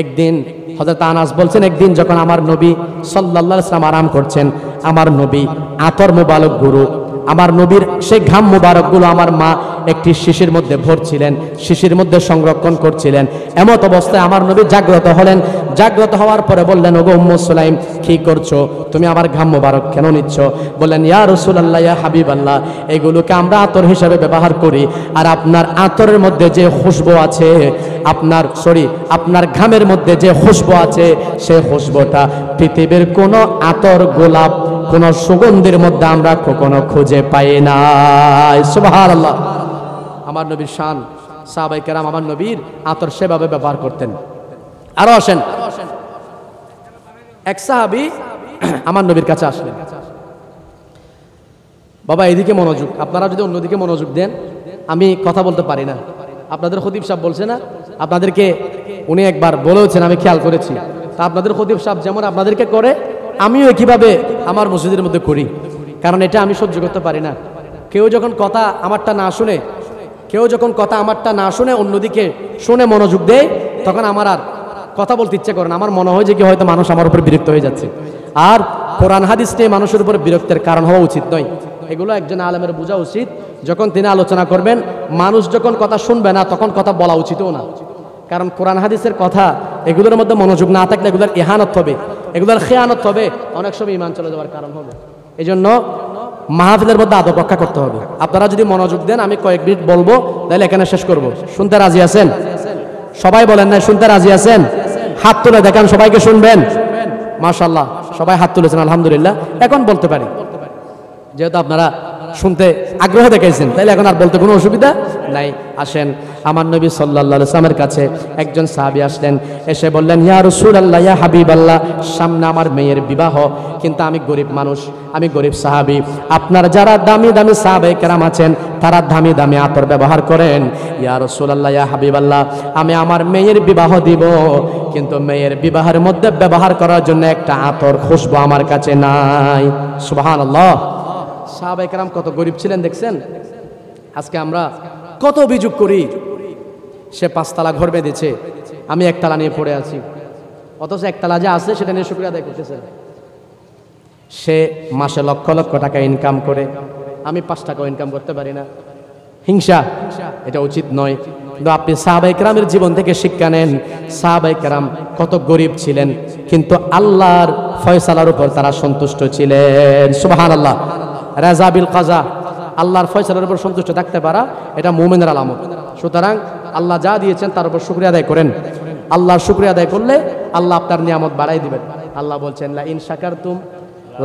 [SPEAKER 1] একদিন হযরত আনাস বলছেন, একদিন যখন আমার নবী সাল্লাল্লাহু আলাইহি ওয়াসাল্লাম আরাম করছেন, আমার নবী আতর মুবারক গুরু, আমার নবীর সেই ঘাম মুবারকগুলো আমার মা একটি শিশির মধ্যে ভরছিলেন, শিশির মধ্যে সংরক্ষণ করছিলেন। এমত অবস্থায় আমার নবী জাগ্রত হলেন। জাগ্রত হওয়ার পরে বললেন, ওগো উম্মে সুলাইম, কি করছো তুমি? আমার ঘাম মুবারক কেন নিচ্ছ? বললেন, ইয়া রাসূলুল্লাহ, ইয়া হাবিবাল্লাহ, এগুলোকে আমরা আতর হিসেবে ব্যবহার করি, আর আপনার আতরের মধ্যে যে খুশবু আছে, আপনার ঘামের মধ্যে যে খুশবু আছে, সেই খুশবুটা পৃথিবীর কোনো আতর, গোলাপ, কোন সুগন্ধির মধ্যে আমরা কখনো খুঁজে পাই না। সুবহানাল্লাহ। আমার নবীর শান। সাহাবায়ে কেরাম আমার নবীর আতর সেভাবে ব্যবহার করতেন। আরো আসেন, এক সাহাবী আমার নবীর কাছে আসলেন। বাবা এদিকে মনোযোগ, আপনারা যদি অন্যদিকে মনোযোগ দেন আমি কথা বলতে পারি না। আপনাদের খতিব সাহেব বলছে না, আপনাদেরকে উনি একবার বলেছেন, আমি খেয়াল করেছি। তা আপনাদের খতিব সাহেব যেমন আপনাদেরকে করে, আমিও একইভাবে আমার মসজিদের মধ্যে করি, কারণ এটা আমি সহ্য করতে পারি না। কেউ যখন কথা আমারটা না শুনে অন্যদিকে শুনে মনোযোগ দেয়, তখন আমার আর কথা বলতে ইচ্ছে করে না। আমার মনে হয় যে কি হয়তো মানুষ আমার উপর বিরক্ত হয়ে যাচ্ছে। আর কোরআন হাদিস নিয়ে মানুষের উপর বিরক্তের কারণ হওয়া উচিত নয়। এগুলো একজন আলেমের বোঝা উচিত। যখন তিনি আলোচনা করবেন, মানুষ যখন কথা শুনবে না তখন কথা বলা উচিতও না। কারণ কোরআন হাদিসের কথা এগুলোর মধ্যে মনোযোগ না থাকলে এগুলোর ইহানত হবে, এগুলোর খেয়ানত হবে, অনেক সময় ইমান চলে যাওয়ার কারণ হবে। এই জন্য মাহফিলের মধ্যে আদব রক্ষা করতে হবে। আপনারা যদি মনোযোগ দেন, আমি কয়েক মিনিট বলবো, তাহলে এখানে শেষ করব। শুনতে রাজি আছেন? সবাই বলেন না শুনতে রাজি আছেন? হাত তুলে দেখান, সবাইকে শুনবেন। মাশাআল্লাহ, সবাই হাত তুলেছেন, আলহামদুলিল্লাহ। এখন বলতে পারি, যেহেতু আপনারা শুনতে আগ্রহ দেখাইছেন, তাইলে এখন আর বলতে কোনো অসুবিধা নাই। আসেন, আমার নবী সাল্লাল্লাহু আলাইহি ওয়াসাল্লামের কাছে একজন সাহাবী আসলেন, এসে বললেন, ইয়া রাসূলুল্লাহ, ইয়া হাবিবাল্লাহ, সামনে আমার মেয়ের বিবাহ, কিন্তু আমি গরিব মানুষ, আমি গরিব সাহাবী। আপনার যারা দামি দামি সাহাবায়ে কেরাম আছেন, তারা দামি দামি আতর ব্যবহার করেন। ইয়া রাসূলুল্লাহ, ইয়া হাবিবাল্লাহ, আমি আমার মেয়ের বিবাহ দিব, কিন্তু মেয়ের বিবাহের মধ্যে ব্যবহার করার জন্য একটা আতর খুশবু আমার কাছে নাই। সুবহানাল্লাহ। সাহাবায়ে কেরাম কত গরিব ছিলেন দেখছেন। আজকে আমরা কত অভিযোগ করি, সে 5 তালা ঘর বেঁধেছে, আমি 1 তালা নিয়ে পড়ে আছি, অথচ 1 তালা যে আছে সেটা নিয়ে শুকরিয়া আদায় করতেছে। সে মাসে লক্ষ লক্ষ টাকা ইনকাম করে, আমি 5 টাকাও ইনকাম করতে পারি না। হিংসা, এটা উচিত নয়। কিন্তু আপনি সাহাবায়ে কেরামের জীবন থেকে শিক্ষা নেন। সাহাবায়ে কেরাম কত গরিব ছিলেন, কিন্তু আল্লাহর ফয়সালার উপর তারা সন্তুষ্ট ছিলেন। সুবহানাল্লাহ। রাজা বিল কাজা, আল্লাহর ফয়সালার উপর সন্তুষ্ট থাকতে পারা, এটা মুমিনের আলামত। সুতরাং আল্লাহ যা দিয়েছেন তার উপর শুকরিয়া আদায় করেন। আল্লাহর শুকরিয়া আদায় করলে আল্লাহ আপনার নিয়ামত বাড়াই দিবেন। আল্লাহ বলছেন, লা ইন শাকারতুম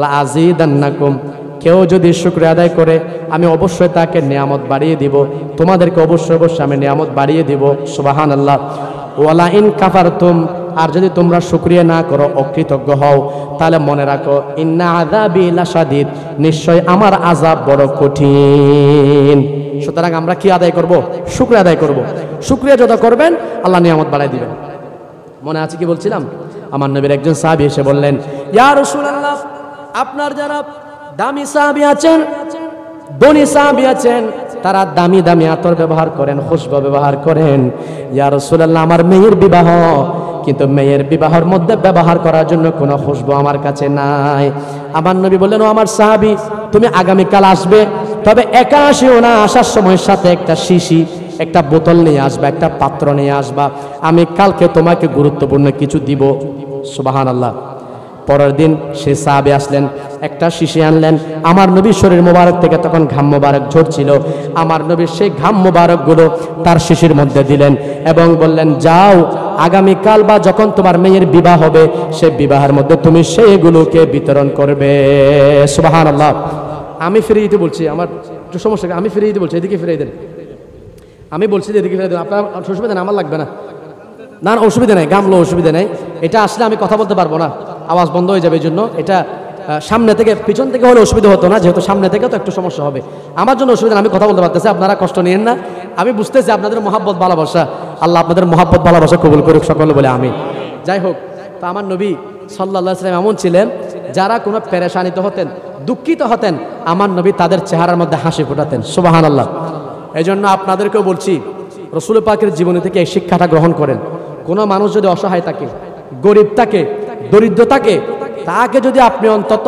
[SPEAKER 1] লা আযীদান্নাকুম, কেউ যদি শুকরিয়া আদায় করে আমি অবশ্যই তাকে নিয়ামত বাড়িয়ে দিব, তোমাদেরকে অবশ্যই অবশ্যই আমি নিয়ামত বাড়িয়ে দিব। সুবহানাল্লাহ। ওয়ালা ইন কাফারতুম, আর যদি তোমরা শুকরিয়া না করো, অকৃতজ্ঞ হও, তাহলে মনে রাখো, ইন্না আযাবি লাশাদীদ, নিশ্চয় আমার আযাব বড় কঠিন। সুতরাং আমরা কি আদায় করব? শুকরিয়া আদায় করব। শুকরিয়া যত করবেন আল্লাহ নিয়ামত বাড়ায় দিবেন। মনে আছে কি বলছিলাম? আমার নবীর একজন সাহাবী এসে বললেন, ইয়া রাসূলুল্লাহ, আপনার যারা দামি সাহাবী আছেন, ধনী সাহাবী আছেন, তারা দামি দামি আতর ব্যবহার করেন, খুশবু ব্যবহার করেন। ইয়া রাসূলুল্লাহ, আমার মেয়ের বিবাহ, কিন্তু মেয়ের বিবাহের মধ্যে ব্যবহার করার জন্য কোনো খুশবু আমার কাছে নাই। আমার নবী বললেন, ও আমার সাহাবী, তুমি আগামীকাল আসবে, তবে একা আসিও না, আসার সময় সাথে একটা শিশি, একটা বোতল নিয়ে আসবা, একটা পাত্র নিয়ে আসবা, আমি কালকে তোমাকে গুরুত্বপূর্ণ কিছু দিব। সুবহানাল্লাহ। পরের দিন সে সাহাবী আসলেন, একটা শিশি আনলেন। আমার নবীর শরীর মোবারক থেকে তখন ঘাম মোবারক ঝরছিল। আমার নবীর সেই ঘাম মোবারকগুলো তার শিশির মধ্যে দিলেন এবং বললেন, যাও, আগামীকাল বা যখন তোমার মেয়ের বিবাহ হবে, সে বিবাহের মধ্যে তুমি সেইগুলোকে বিতরণ করবে। সুবহানাল্লাহ। আমি ফিরে দিতে বলছি, আমার একটু সমস্যা, আমি ফিরে দিতে বলছি, এদিকে ফিরে দেন। আমি বলছি যে এদিকে ফিরে দেন, আপনার অসুবিধা নেই, আমার লাগবে না। না, অসুবিধা নেই, গামলো অসুবিধা নেই। এটা আসলে আমি কথা বলতে পারবো না, আওয়াজ বন্ধ হয়ে যাবে। এই জন্য এটা সামনে থেকে, পিছন থেকে হলে অসুবিধা হতো না, যেহেতু সামনে থেকে তো একটু সমস্যা হবে। আমার জন্য অসুবিধা না, আমি কথা বলতে পারতেছি, আপনারা কষ্ট নিয়েন না। আমি বুঝতেছি আপনাদের মহাব্বত ভালোবাসা, আল্লাহ আপনাদের মহাব্বত ভালোবাসা কবুল করুক সকলে বলে আমি। যাই হোক, তো আমার নবী সাল্লাল্লাহু আলাইহি ওয়াসাল্লাম এমন ছিলেন, যারা কোনো পেরেশানিতে হতেন, দুঃখিত হতেন, আমার নবী তাদের চেহারার মধ্যে হাসি ফোটাতেন। সুবহানাল্লাহ। এই জন্য আপনাদেরকেও বলছি, রাসূল পাকের জীবনী থেকে এই শিক্ষাটা গ্রহণ করেন। কোনো মানুষ যদি অসহায় থাকে, গরিব থাকে, দরিদ্র থাকে, তাকে যদি আপনি অন্তত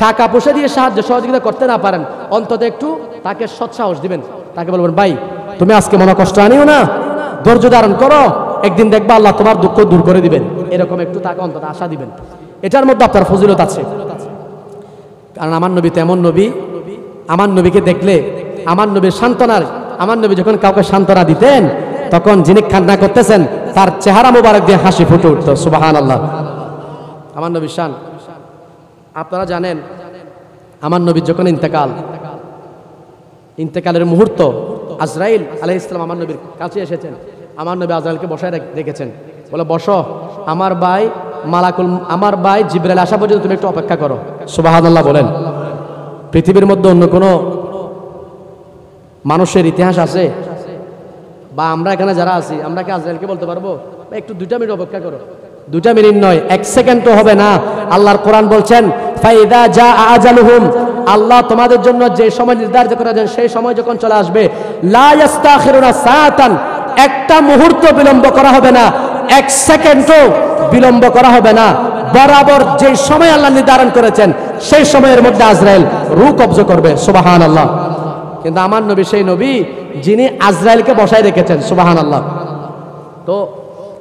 [SPEAKER 1] টাকা পয়সা দিয়ে সাহায্য সহযোগিতা করতে না পারেন, অন্তত একটু তাকে সৎসাহস দিবেন। তাকে বলবেন, ভাই তুমি আজকে মনে কষ্ট আনিও না, ধৈর্য ধারণ করো, একদিন দেখবা আল্লাহ তোমার দুঃখ দূর করে দিবেন। এরকম একটু তাকে অন্তত আশা দিবেন। এটার মধ্যে আপনার ফজিলত আছে। কারণ আমার নবী তো এমন নবী, আমার নবীকে দেখলে, আমার নবীর সান্ত্বনার, আমার নবী যখন কাউকে সান্ত্বনা দিতেন, তখন যিনি কান্না করতেছেন তার চেহারা মোবারক দিয়ে হাসি ফুটে উঠত। সুবহানাল্লাহ। আমার নবীর শান। আপনারা জানেন, আমার নবীর যখন ইন্তেকালের মুহূর্ত, আজরাইল আলাইহিস সালাম আমার নবীর কাছে এসেছেন। আমার নবী আজরাইলকে বসায় রেখেছেন, বলে, বসো, আমার ভাই জিবরাইল আসা পর্যন্ত তুমি একটু অপেক্ষা করো। সুবহানাল্লাহ বলেন। পৃথিবীর মধ্যে অন্য কোনো মানুষের ইতিহাস আছে, বা আমরা এখানে যারা আছি, আমরা কি আজরাইলকে বলতে পারবো একটু 2 মিনিট অপেক্ষা করো? 2 মিনিট নয়, 1 সেকেন্ডও হবে না। আল্লাহর কোরআন বলছেন, ফাইদা জা আজালুহুম, আল্লাহ তোমাদের জন্য যে সময় নির্ধারিত করেছেন সেই সময় যখন চলে আসবে, লা ইস্তাখিরুনা সাআতান, একটা মুহূর্ত বিলম্ব করা হবে না, 1 সেকেন্ডও বিলম্ব করা হবে না, বরাবর যে সময় আল্লাহ নির্ধারণ করেছেন সেই সময়ের মধ্যে আজরাইল রূহ কবজ করবে। সুবহানাল্লাহ। কিন্তু আমার নবী সেই নবী যিনি আজরাইলকে বসায় রেখেছেন। সুবহানাল্লাহ। তো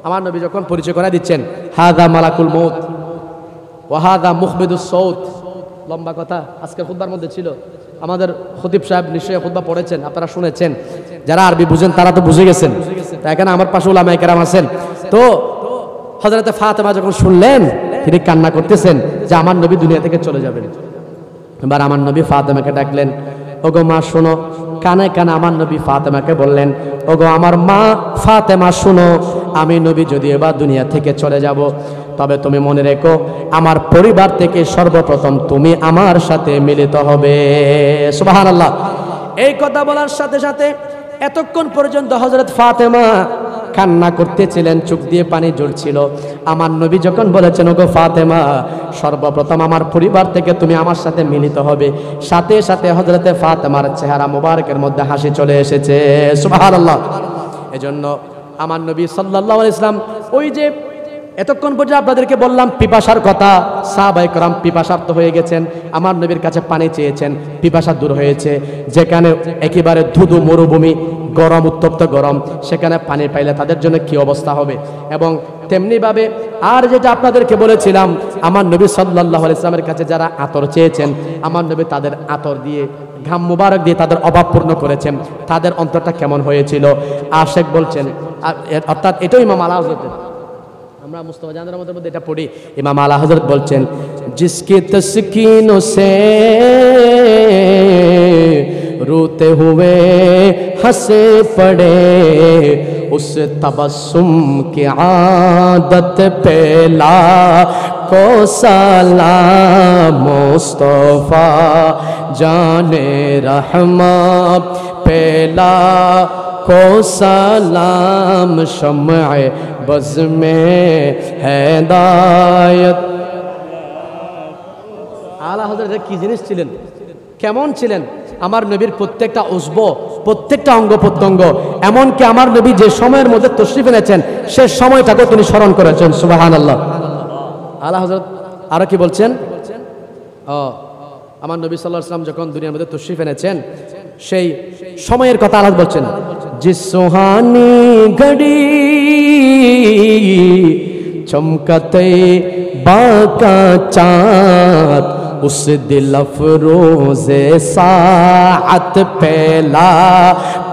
[SPEAKER 1] আমার নবী যখন পরিচয় করে দিচ্ছেন, হাদা মালাকুল মউত ওয়া হাদা মুখবিদুস সৌত, লম্বা কথা আজকের খুতবার মধ্যে ছিল। আমাদের খতিব সাহেব নিশ্চয়ই খুতবা পড়েছেন, আপনারা শুনেছেন, যারা আরবি বুঝেন তারা তো বুঝে গেছেন। তা এখানে আমার পাশে উলামায়ে কেরাম আছেন। তো হযরতে ফাতেমা যখন শুনলেন, তিনি কান্না করতেছেন যে আমার নবী দুনিয়া থেকে চলে যাবেন। এবার আমার নবী ফাতেমাকে ডাকলেন, ওগো মা শোনো। কানে কানে আমার নবী ফাতেমাকে বললেন, ওগো আমার মা ফাতেমা শোনো, আমি নবী যদি এবার দুনিয়া থেকে চলে যাব, তবে তুমি মনে রেখো আমার পরিবার থেকে সর্বপ্রথম তুমি আমার সাথে মিলিত হবে। সুবহানাল্লাহ। এই কথা বলার সাথে সাথে এতক্ষণ পর্যন্ত হযরত ফাতেমা কান্না করতেছিলেন, চোখ দিয়ে পানি ঝরছিল। আমার নবী যখন বলেছেন, ওগো ফাতেমা সর্বপ্রথম আমার পরিবার থেকে তুমি আমার সাথে মিলিত হবে, সাথে সাথে হযরতে ফাতেমার চেহারা মোবারকের মধ্যে হাসি চলে এসেছে। সুবহানাল্লাহ। এজন্য আমার নবী সাল্লাল্লাহু আলাইহি ওয়াসাল্লাম, ওই যে এতক্ষণ পর্যন্ত আপনাদেরকে বললাম পিপাসার কথা, সাহাবায়ে কেরাম পিপাসার্ত হয়ে গেছেন, আমার নবীর কাছে পানি চেয়েছেন, পিপাসা দূর হয়েছে। যেখানে একেবারে ধুধু মরুভূমি, গরম, উত্তপ্ত গরম, সেখানে পানি পাইলে তাদের জন্য কি অবস্থা হবে। এবং তেমনিভাবে আর যেটা আপনাদেরকে বলেছিলাম, আমার নবী সাল্লাল্লাহু আলাইহি ওয়াসাল্লামের কাছে যারা আতর চেয়েছেন, আমার নবী তাদের আতর দিয়ে, ঘাম মুবারক দিয়ে তাদের অভাব পূর্ণ করেছেন। তাদের অন্তরটা কেমন হয়েছিল। আশেক বলছেন, অর্থাৎ এটাই ইমাম আলা হযরতের, আমরা মুস্তাফা জানের মধ্যে এটা পড়ি। ইমাম আলা হযরত বলছেন, জিসকি তসকিনো সে रोते हुए हंसे पड़े, उस तबस्सुम की आदत पे लाखो सलाम मुस्तफा जाने रहमा पे लाखो सलाम शम्अ बज़ में हिदायत। आला हज़रत কি জিনিস ছিলেন, কেমন ছিলেন। আমার নবীর প্রত্যেকটা উসব, প্রত্যেকটা অঙ্গ প্রত্যঙ্গ, এমনকি আমার নবী যে সময়ের মধ্যে তশরিফ এনেছেন সে সময়টাকে তিনি স্মরণ করেছেন। সুবহানাল্লাহ। আলা হযরত আরো কি বলছেন, আমার নবী সাল্লাল্লাহু আলাইহি ওয়াসাল্লাম যখন দুনিয়ার মধ্যে তশরিফ এনেছেন সেই সময়ের কথা আল্লাহ বলছেন, জিস সুহানি ঘড়ি চমকাতে বাকা চাঁদ, उस दिल अफरोज़े साअत पेला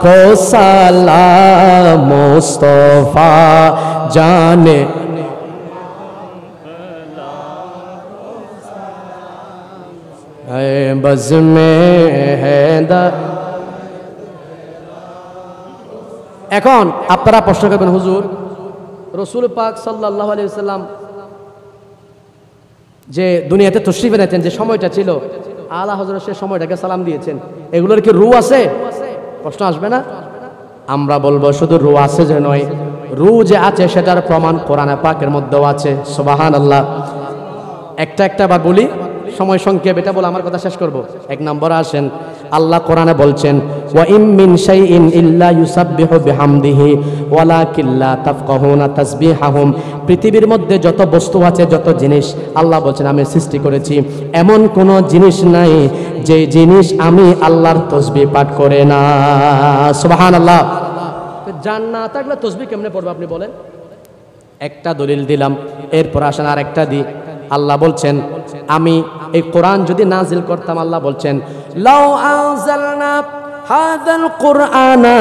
[SPEAKER 1] को सलाम मुस्तफा जाने। बज़ में है दा। এখন আপনারা প্রশ্ন করবেন, হুজুর রাসূল পাক সাল্লাল্লাহু আলাইহি ওয়াসাল্লাম যে দুনিয়াতে তশরিফ এনেছেন যে সময়টা ছিল, আলা হযরত সে সময়টাকে সালাম দিয়েছেন, এগুলোর কি রূহ আছে? প্রশ্ন আসবে না? আমরা বলবো শুধু রূহ আছে যে নয়, রূহ যে আছে সেটার প্রমাণ কোরআনে পাকের মধ্যেও আছে। সুবহানাল্লাহ। একটা একটা বার বলি, সময় সংক্ষেপ, এটা বলে আমার কথা শেষ করব। এক নম্বরে আসেন, আল্লাহ কোরআনে বলছেন, ওয়া ইম মিন শাইইন ইল্লা ইউসাব্বিহু বিহামদিহি ওয়ালাকিন লা তাফকাহুনা তাসবিহাহুম। পৃথিবীর মধ্যে যত বস্তু আছে, যত জিনিস আল্লাহ বলছেন আমি সৃষ্টি করেছি, এমন কোন জিনিস নাই যে জিনিস আমি আল্লাহর তাসবিহ পাঠ করে না। সুবহানাল্লাহ। জান না থাকলে তাসবিহ কেমনে পড়বে আপনি বলেন? একটা দলিল দিলাম, এরপর আসেন আর একটা দিই। আল্লাহ বলছেন আমি এই কোরআন যদি নাজিল করতাম, আল্লাহ বলছেন লাউ আনজালনা হাযাল কুরআনা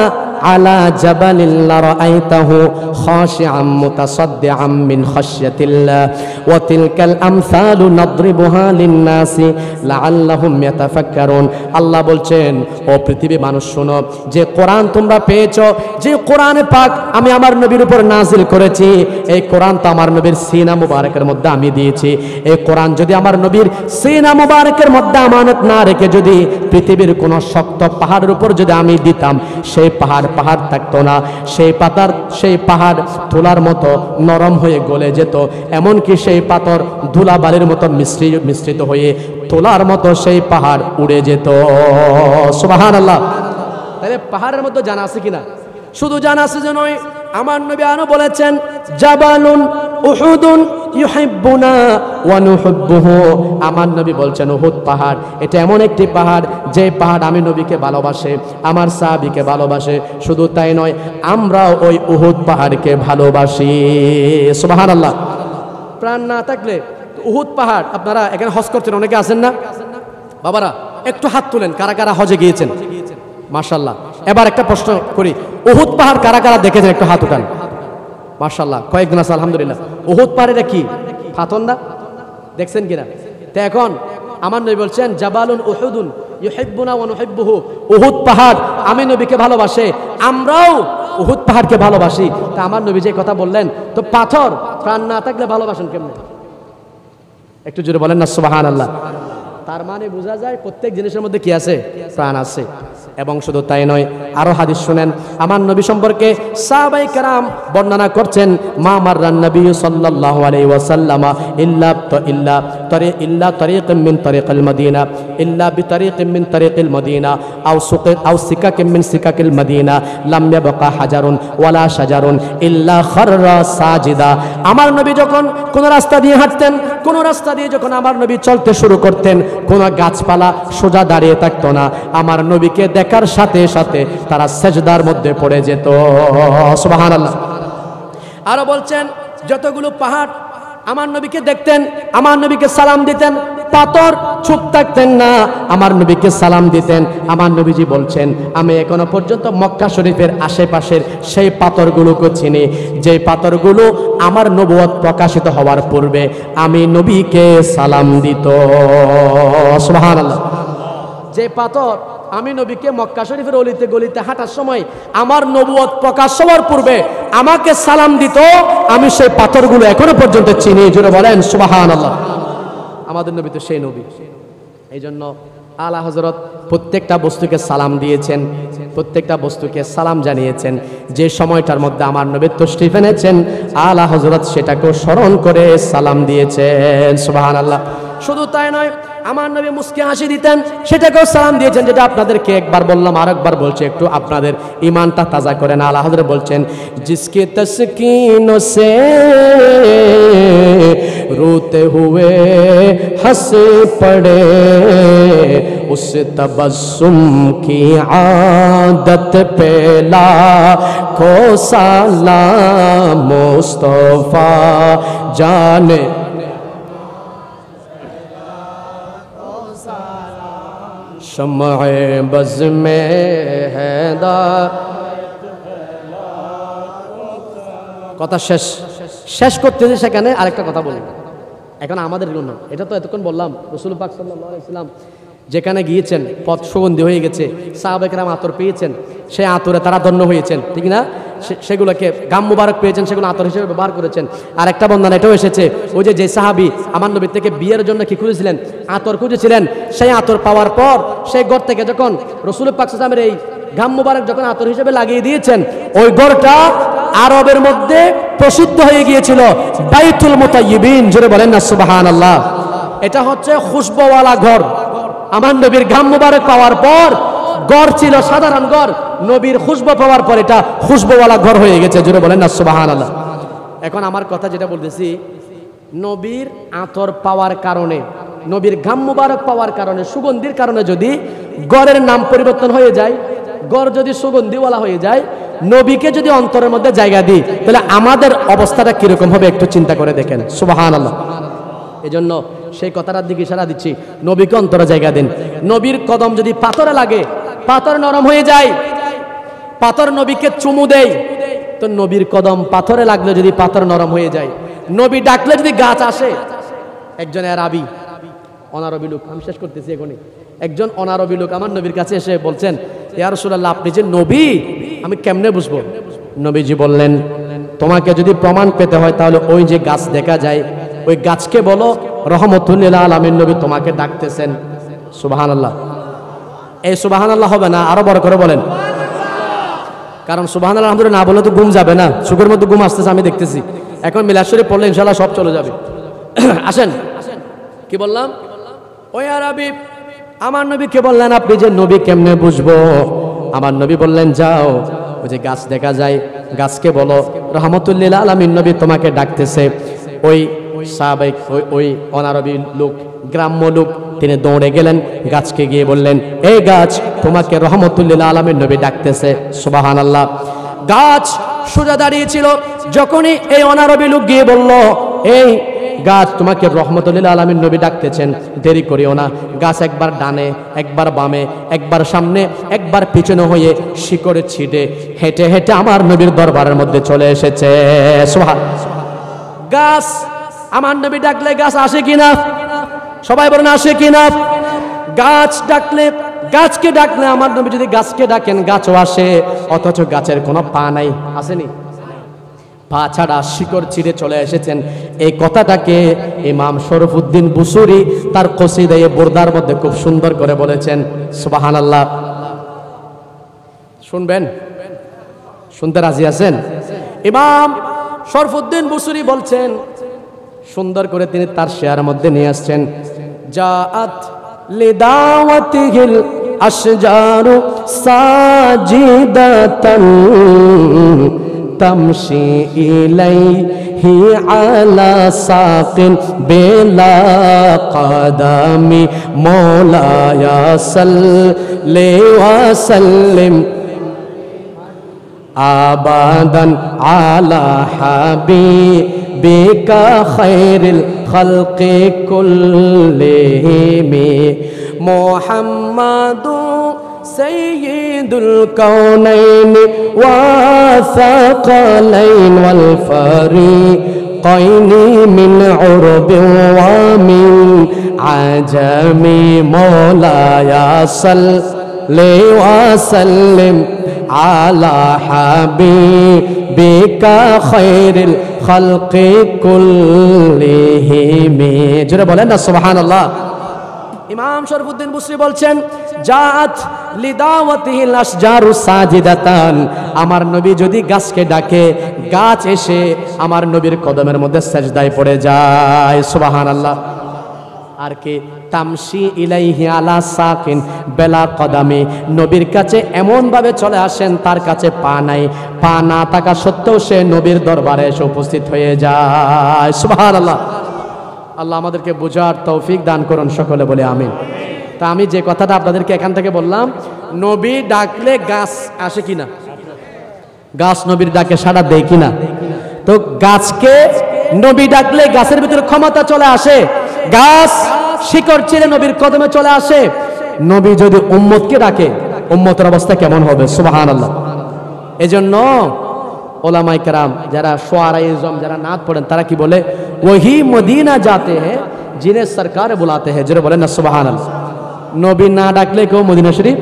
[SPEAKER 1] আলা জাবালিন লারাআইতাহু খাশিআম মুতাসাদ্দিআম মিন খাশিয়াতিল্লাহ ওয়া তিলকাল আমসালু নাদরিবুহা লিন-নাসি লাআল্লাহুম ইয়াতাফাক্কারুন। আল্লাহ বলছেন, ও পৃথিবী মানুষ শোনো, যে কোরআন তোমরা পেয়েছো, যে কোরআনে পাক আমি আমার নবীর উপর নাজিল করেছি, এই কোরআন তো আমার নবীর সিনা মুবারকের মধ্যে আমি দিয়েছি। এই কোরআন যদি আমার নবীর সিনা মুবারকের মধ্যে আমানত না রেখে যদি পৃথিবীর কোন শক্ত পাহাড়ের উপর যদি আমি দিতাম, সেই পাহাড় থাকতো না, সেই পাহাড় তুলার মতো নরম হয়ে গলে যেত, এমনকি সেই পাথর ধুলাবালির মতো মিশ্রিত হয়ে তোলার মতো সেই পাহাড় উড়ে যেত। সুবহানাল্লাহ। তাহলে পাহাড়ের মতো জানা আছে কিনা? শুধু জানা আছে যে নয়, আমার নবী আরো বলেছেন জাবালুন উহুদুন ইউহিব্বুনা ওয়া নুহিব্বুহু। আমার নবী বলছেন উহুদ পাহাড় এটা এমন একটি পাহাড় যে পাহাড় আমি নবীকে ভালোবাসে, আমার সাহাবীকে ভালোবাসে। শুধু তাই নয়, আমরাও ওই উহুদ পাহাড়কে ভালোবাসি। সুবহানাল্লাহ। প্রাণ না থাকলে উহুদ পাহাড়, আপনারা এখানে হজ করছেন অনেকে আছেন না বাবারা, একটু হাত তুলেন কারা কারা হজে গিয়েছেন। মাশাআল্লাহ। এবার একটা প্রশ্ন করি, উহুদ পাহাড় কারা কারা দেখেছেন একটু হাত উঠান। মাশাআল্লাহ, কয়েকজন আছে আলহামদুলিল্লাহ। উহুদ পাহাড়ে কি পাথর না? দেখছেন কিনা? তো এখন আমার নবী বলছেন জাবালুন উহুদুন ইউহিব্বুনা ওয়া নুহিব্বুহু। উহুদ পাহাড় আমি নবীকে ভালোবাসে, আমরাও উহুদ পাহাড়কে ভালোবাসি। তা আমার নবী যে কথা বললেন, তো পাথর প্রাণ না থাকলে ভালোবাসেন কেমনে? একটু জোরে বলেন না সুবহানাল্লাহ। তার মানে বোঝা যায় প্রত্যেক জিনিসের মধ্যে কি আছে? প্রাণ আছে। এবং শুধু তাই নয়, আরো হাদিস শুনেন আমার নবী সম্পর্কে সাহাবায়ে কেরাম বর্ণনা করছেন, মা মাররান নবী সাল্লাল্লাহু আলাইহি ওয়াসাল্লাম ইল্লা তারিকাম মিন তারিকিল মদিনা ইল্লা বিতারিকিম মিন তারিকিল মদিনা আও সিকাকিম মিন সিকাকিল মদিনা লাম ইয়াবকা হাজারুন ওয়ালা শাজারুন ইল্লা খাররা সাজিদা। আমার নবী যখন কোন রাস্তা দিয়ে হাঁটতেন, কোন রাস্তা দিয়ে যখন আমার নবী চলতে শুরু করতেন, কোন গাছপালা সোজা দাঁড়িয়ে থাকতো না। আমার নবীকে দেখার সাথে সাথে তারা সেজদার মধ্যে পড়ে যেত। সুবহানাল্লাহ। আরো বলছেন যতগুলো পাহাড় আমার নবীকে দেখতেন, আমার নবীকে সালাম দিতেন, পাথর চুপ থাকতেন না, আমার নবীকে সালাম দিতেন। আমার নবীজি বলছেন আমি এখনো পর্যন্ত মক্কা শরীফের আশেপাশের সেই পাথরগুলোকে চিনি, যে পাথরগুলো আমার নবুয়ত প্রকাশিত হওয়ার পূর্বে আমি নবীকে সালাম দিত। সুবহানাল্লাহ। যে পাথর আমি নবীকে মক্কা শরীফের অলিতে গলিতে হাঁটার সময় আমার নবুয়ত প্রকাশ হওয়ার পূর্বে আমাকে সালাম দিত, আমি সেই পাথরগুলো এখনো পর্যন্ত চিনি। জোরে বলেন সুবহানাল্লাহ। আমাদের নবী তো সেই নবী। এই জন্য আলা হযরত প্রত্যেকটা বস্তুকে সালাম দিয়েছেন, প্রত্যেকটা বস্তুকে সালাম জানিয়েছেন। যে সময়টার মধ্যে আমার নবী তশরিফ এনেছেন, আলা হযরত সেটাকেও স্মরণ করে সালাম দিয়েছেন। সুবহানাল্লাহ। শুধু তাই নয়, আমার নবী মুস্কি হাসি দিতেন, সেটাকেও সালাম দিয়েছেন। যেটা আপনাদেরকে একবার বললাম, আরেকবার বলছি, একটু আপনাদের ঈমানটা তাজা করেন। আলা হযরত বলছেন জিসকে তসকিনো সে रोते हुए हंस पड़े उस तबस्सुम की आदत पे लाखों सलाम मुस्तफा जाने शम्अ बज़ में हैदार। কথা শেষ শেষ করতেছি, সেখানে আরেকটা কথা বলি। এখন আমাদের জন্য এটা তো এতক্ষণ বললাম, রাসূল পাক সাল্লাল্লাহু আলাইহি ওয়াসাল্লাম যেখানে গিয়েছেন পথ সুগন্ধি হয়ে গেছে, সাহাবায়ে কেরাম আতর পেয়েছেন, সেই আতরে তারা ধন্য হয়েছেন, ঠিক না? সেগুলোকে গাম মুবারক পেয়েছেন, সেগুলো আতর হিসেবে ব্যবহার করেছেন। আর একটা বর্ণনা এটাও এসেছে, ওই যে সাহাবী আমার নবীর থেকে বিয়ের জন্য কি খুঁজেছিলেন? আতর খুঁজেছিলেন। সেই আতর পাওয়ার পর সেই ঘর থেকে যখন রাসূল পাক সাল্লাল্লাহু আলাইহি ওয়াসাল্লামের এই গাম মুবারক যখন আতর হিসেবে লাগিয়ে দিয়েছেন, ওই ঘরটা আরবের মধ্যে প্রসিদ্ধ হয়ে গিয়েছিল বাইতুল মুতায়্যিবিন। জোরে বলেন না সুবহানাল্লাহ। এটা হচ্ছে খুশবুওয়ালা ঘর। আমার নবীর গাম মুবারক পাওয়ার পর ঘর ছিল সাধারণ ঘর, নবীর খুশবু পাওয়ার পর এটা খুশবুওয়ালা ঘর হয়ে গেছে। জোরে বলেন না সুবহানাল্লাহ। এখন আমার কথা যেটা বলতেছি, নবীর আতর পাওয়ার কারণে, নবীর গাম মুবারক পাওয়ার কারণে, সুগন্ধির কারণে যদি ঘরের নাম পরিবর্তন হয়ে যায়, ঘর যদি সুগন্ধিওয়ালা হয়ে যায়, নবীকে যদি অন্তরের মধ্যে জায়গা দিই, তাহলে আমাদের অবস্থাটা কিরকম হবে একটু চিন্তা করে দেখেন। সুবহানাল্লাহ। এজন্য সেই কথাটার দিকে ইশারা দিচ্ছি, নবীকে অন্তরে জায়গা দিন। নবীর কদম যদি পাথরে লাগে, পাথর নরম হয়ে যায়, পাথর নবীকে চুমু দেয়, তো নবীর কদম পাথরে লাগলে যদি পাথর নরম হয়ে যায়, নবী ডাকলে যদি গাছ আসে। একজন আরবি, অনারবি লোক, আমি শেষ করতেছি এখনই, একজন অনারবি লোক আমার নবীর কাছে এসে বলছেন, ইয়া রাসূলুল্লাহ আপনি যে নবী, আমি কেমনে বুঝবো? নবীজি বললেন, তোমাকে যদি প্রমাণ পেতে হয় তাহলে ওই যে গাছ দেখা যায়, ওই গাছকে বলো রহমতুল লিল আলামিন নবী তোমাকে ডাকতেছেন। সুবহানাল্লাহ। এই সুবহানাল্লাহ হবে না, আরো বড় করে বলেন। কারণ সুবহানাল্লাহ আলহামদুলিল্লাহ না বলে তো ঘুম যাবে না, চোখের মধ্যে ঘুম আসতেছে আমি দেখতেছি। এখন মিলাদ শরীফ পড়লে ইনশাআল্লাহ সব চলে যাবে। আসেন, কি বললাম? ওই আরবি আমার নবীকে বললেন, আপনি যে নবী কেমনে বুঝবো? আমার নবী বললেন, যাও ওই যে গাছ দেখা যায়, গাছকে বলো রহমতুল্লিল আলামিন নবী তোমাকে ডাকতেছে। ওই সাহাবায়ে ওই অনারবি লোক, গ্রাম্য লোক, তিনি দৌড়ে গেলেন, গাছকে গিয়ে বললেন, এই গাছ তোমাকে রহমতুল্লিল আলামিন নবী ডাকতেছে। সুবহানাল্লাহ। গাছ সোজা দাঁড়িয়েছিল। যখনই এই অনারবি লোক গিয়ে বলল, এই গাছ তোমাকে রহমতুল্লিল আলামিন নবী ডাকতেছেন, দেরি করিও না। গাছ একবার ডানে, একবার বামে, একবার সামনে, একবার পিছনে হয়ে শিকড়ে ছিটে হেঁটে হেঁটে আমার নবীর দরবারের মধ্যে চলে এসেছে। গাছ আমার নবী ডাকলে গাছ আসে কিনা? সবাই বলেন আসে কিনা? গাছ ডাকলে, গাছকে ডাকলে, আমার নবী যদি গাছকে ডাকেন গাছও আসে, অথচ গাছের কোনো পা নাই, আসেনি, পা ছাড়া শিকড় ছিঁড়ে চলে এসেছেন। এই কথাটাকে ইমাম শরফুদ্দিন বুসুরি তার কসিদায়ে বুরদার মধ্যে খুব সুন্দর করে বলেছেন। সুবহানাল্লাহ। শুনবেন? শুনতে রাজি আছেন? ইমাম শরফুদ্দিন বুসুরি বলছেন, সুন্দর করে তিনি তার শেয়ারের মধ্যে নিয়ে আসছেন, জাআত লিদাওয়াতিহিল আশজারু সাজিদাতান তামশি ইলাইহি আলা সাকিন বিলা কদামি মওলায়া সাল্লি ওয়া সাল্লিম আবাদান আলা হাবিবিকা খায়রিল খালকি কুল্লিহিম মুহাম্মাদু সাইয়্যিদুল কাওনাইনি ওয়া সাকালাইন ওয়াল ফারিকাইনি মিন উরবিন ওয়া মিন আজামি মাওলায়া সাল্লি ওয়া সাল্লিম আলা হাবিবিকা খায়রিল খালকি কুল্লিহিম। জোরে বলেন না সুবহানাল্লাহ। ইমাম শরফুদ্দিন বুসরি বলছেন, জাত লিদাওয়াতিহিল আশজারু সাজিদাতান, আমার নবী যদি গাছকে ডাকে, গাছ এসে আমার নবীর কদমের মধ্যে সেজদায় পড়ে যায়। সুবহানাল্লাহ। আর কি তামশি ইলাইহি আলা সাকিন বেলা কদামি, নবীর কাছে এমন ভাবে চলে আসেন তার কাছে পা নাই, পা না থাকা সত্ত্বেও সে নবীর দরবারে এসে উপস্থিত হয়ে যায়। সুবহানাল্লাহ। আল্লাহ আমাদেরকে বোঝার তৌফিক দান করুন, সকলে বলে আমিন। তা আমি যে কথাটা আপনাদেরকে এখান থেকে বললাম, নবী ডাকলে গাছ আসে কিনা? গাছ নবীর ডাকে সাড়া দেয় কিনা? তো গাছকে নবী ডাকলে গাছের ভিতরে ক্ষমতা চলে আসে, গাছ শিকড় ছিঁড়ে নবীর কদমে চলে আসে। নবী যদি উম্মতকে ডাকে, উম্মতের অবস্থা কেমন হবে? সুবহানাল্লাহ। এজন্য ওলামায়ে কেরাম যারা শুআরায়ে ইজম যারা নাত পড়েন তারা কি বলে, ওহি মদিনা जाते हैं जिन्हें सरकार बुलाते हैं। জোরে বলেন না সুবহানাল্লাহ। নবী না ডাকলে কেউ মদিনা শরীফ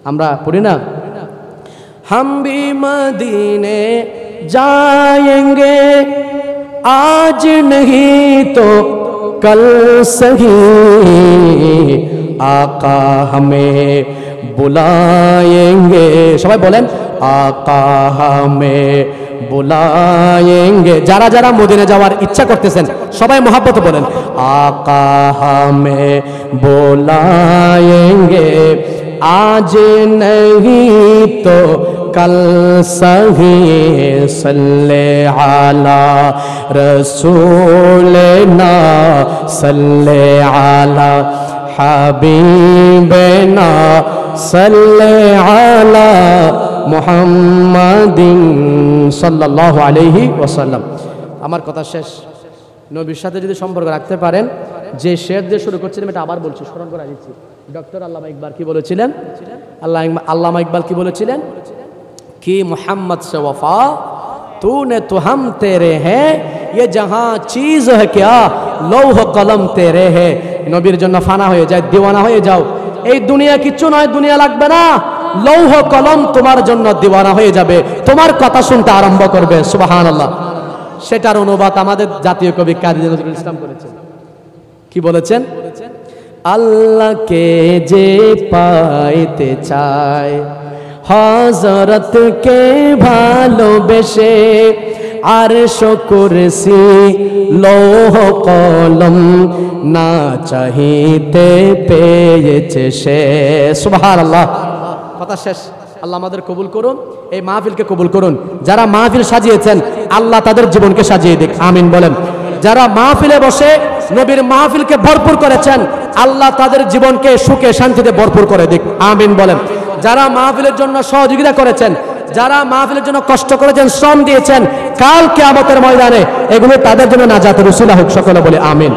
[SPEAKER 1] আমরা পড়ি না, हम भी मदीने जाएंगे आज नहीं तो कल सही, आका हमें बुलाएंगे। সবাই বলেন आका हमें बुलाएंगे। যারা যারা মদিনা যাওয়ার ইচ্ছা করতেছেন সবাই মোহাব্বতে বলেন, आका हमें बुलाएंगे आज नहीं तो कल सही, सल्ले आला रसूलना सल्ले आला हबीबना सल्ले आला মুহাম্মাদিন সাল্লাল্লাহু আলাইহি ওয়াসাল্লাম। আমার কথা শেষ। নবীর সাথে যদি সম্পর্ক রাখতে পারেন, যে শের দিয়ে শুরু করছিলাম এটা আবার বলছি, স্মরণ করে দিচ্ছি। ডক্টর আল্লামা ইকবাল কি বলেছিলেন? আল্লামা ইকবাল কি বলেছিলেন? कि मोहम्मद से वफा तूने तो हम तेरे हैं, ये जहां चीज है क्या लौह कलम तेरे है। নবীর জন্য ফানা হয়ে যায়, দিওয়ানা হয়ে যাও। এই দুনিয়া কিচ্ছু নয়, দুনিয়া লাগবে না, লৌহ কলম তোমার জন্য দিওয়ানা হয়ে যাবে, তোমার কথা শুনতে আরম্ভ করবে। সুবহানাল্লাহ। সেটার অনুবাদ আমাদের জাতীয় কবি কাজী নজরুল ইসলাম করেছেন। কি বলেছেন? আল্লাহকে যে পাইতে চায় হযরতকে ভালোবেসে, আরশ কুরসি লৌহ কলম না চাহিতে পেয়েছে সে। সুবহানাল্লাহ। কথা শেষ। আল্লাহ আমাদের কবুল করুন, এই মাহফিলকে কবুল করুন। যারা মাহফিল সাজিয়েছেন আল্লাহ তাদের জীবনকে সাজিয়ে দিক, আমিন বলেন। যারা মাহফিলে বসে নবীর মাহফিলকে ভরপুর করেছেন আল্লাহ তাদের জীবনকে সুখে শান্তিতে ভরপুর করে দিক, আমিন বলেন। যারা মাহফিলের জন্য সহযোগিতা করেছেন, যারা মাহফিলের জন্য কষ্ট করেছেন, শ্রম দিয়েছেন, কাল কিয়ামতের ময়দানে এগুলো তাদের জন্য নাজাতের উসিলা হোক, সকলে বলে আমিন।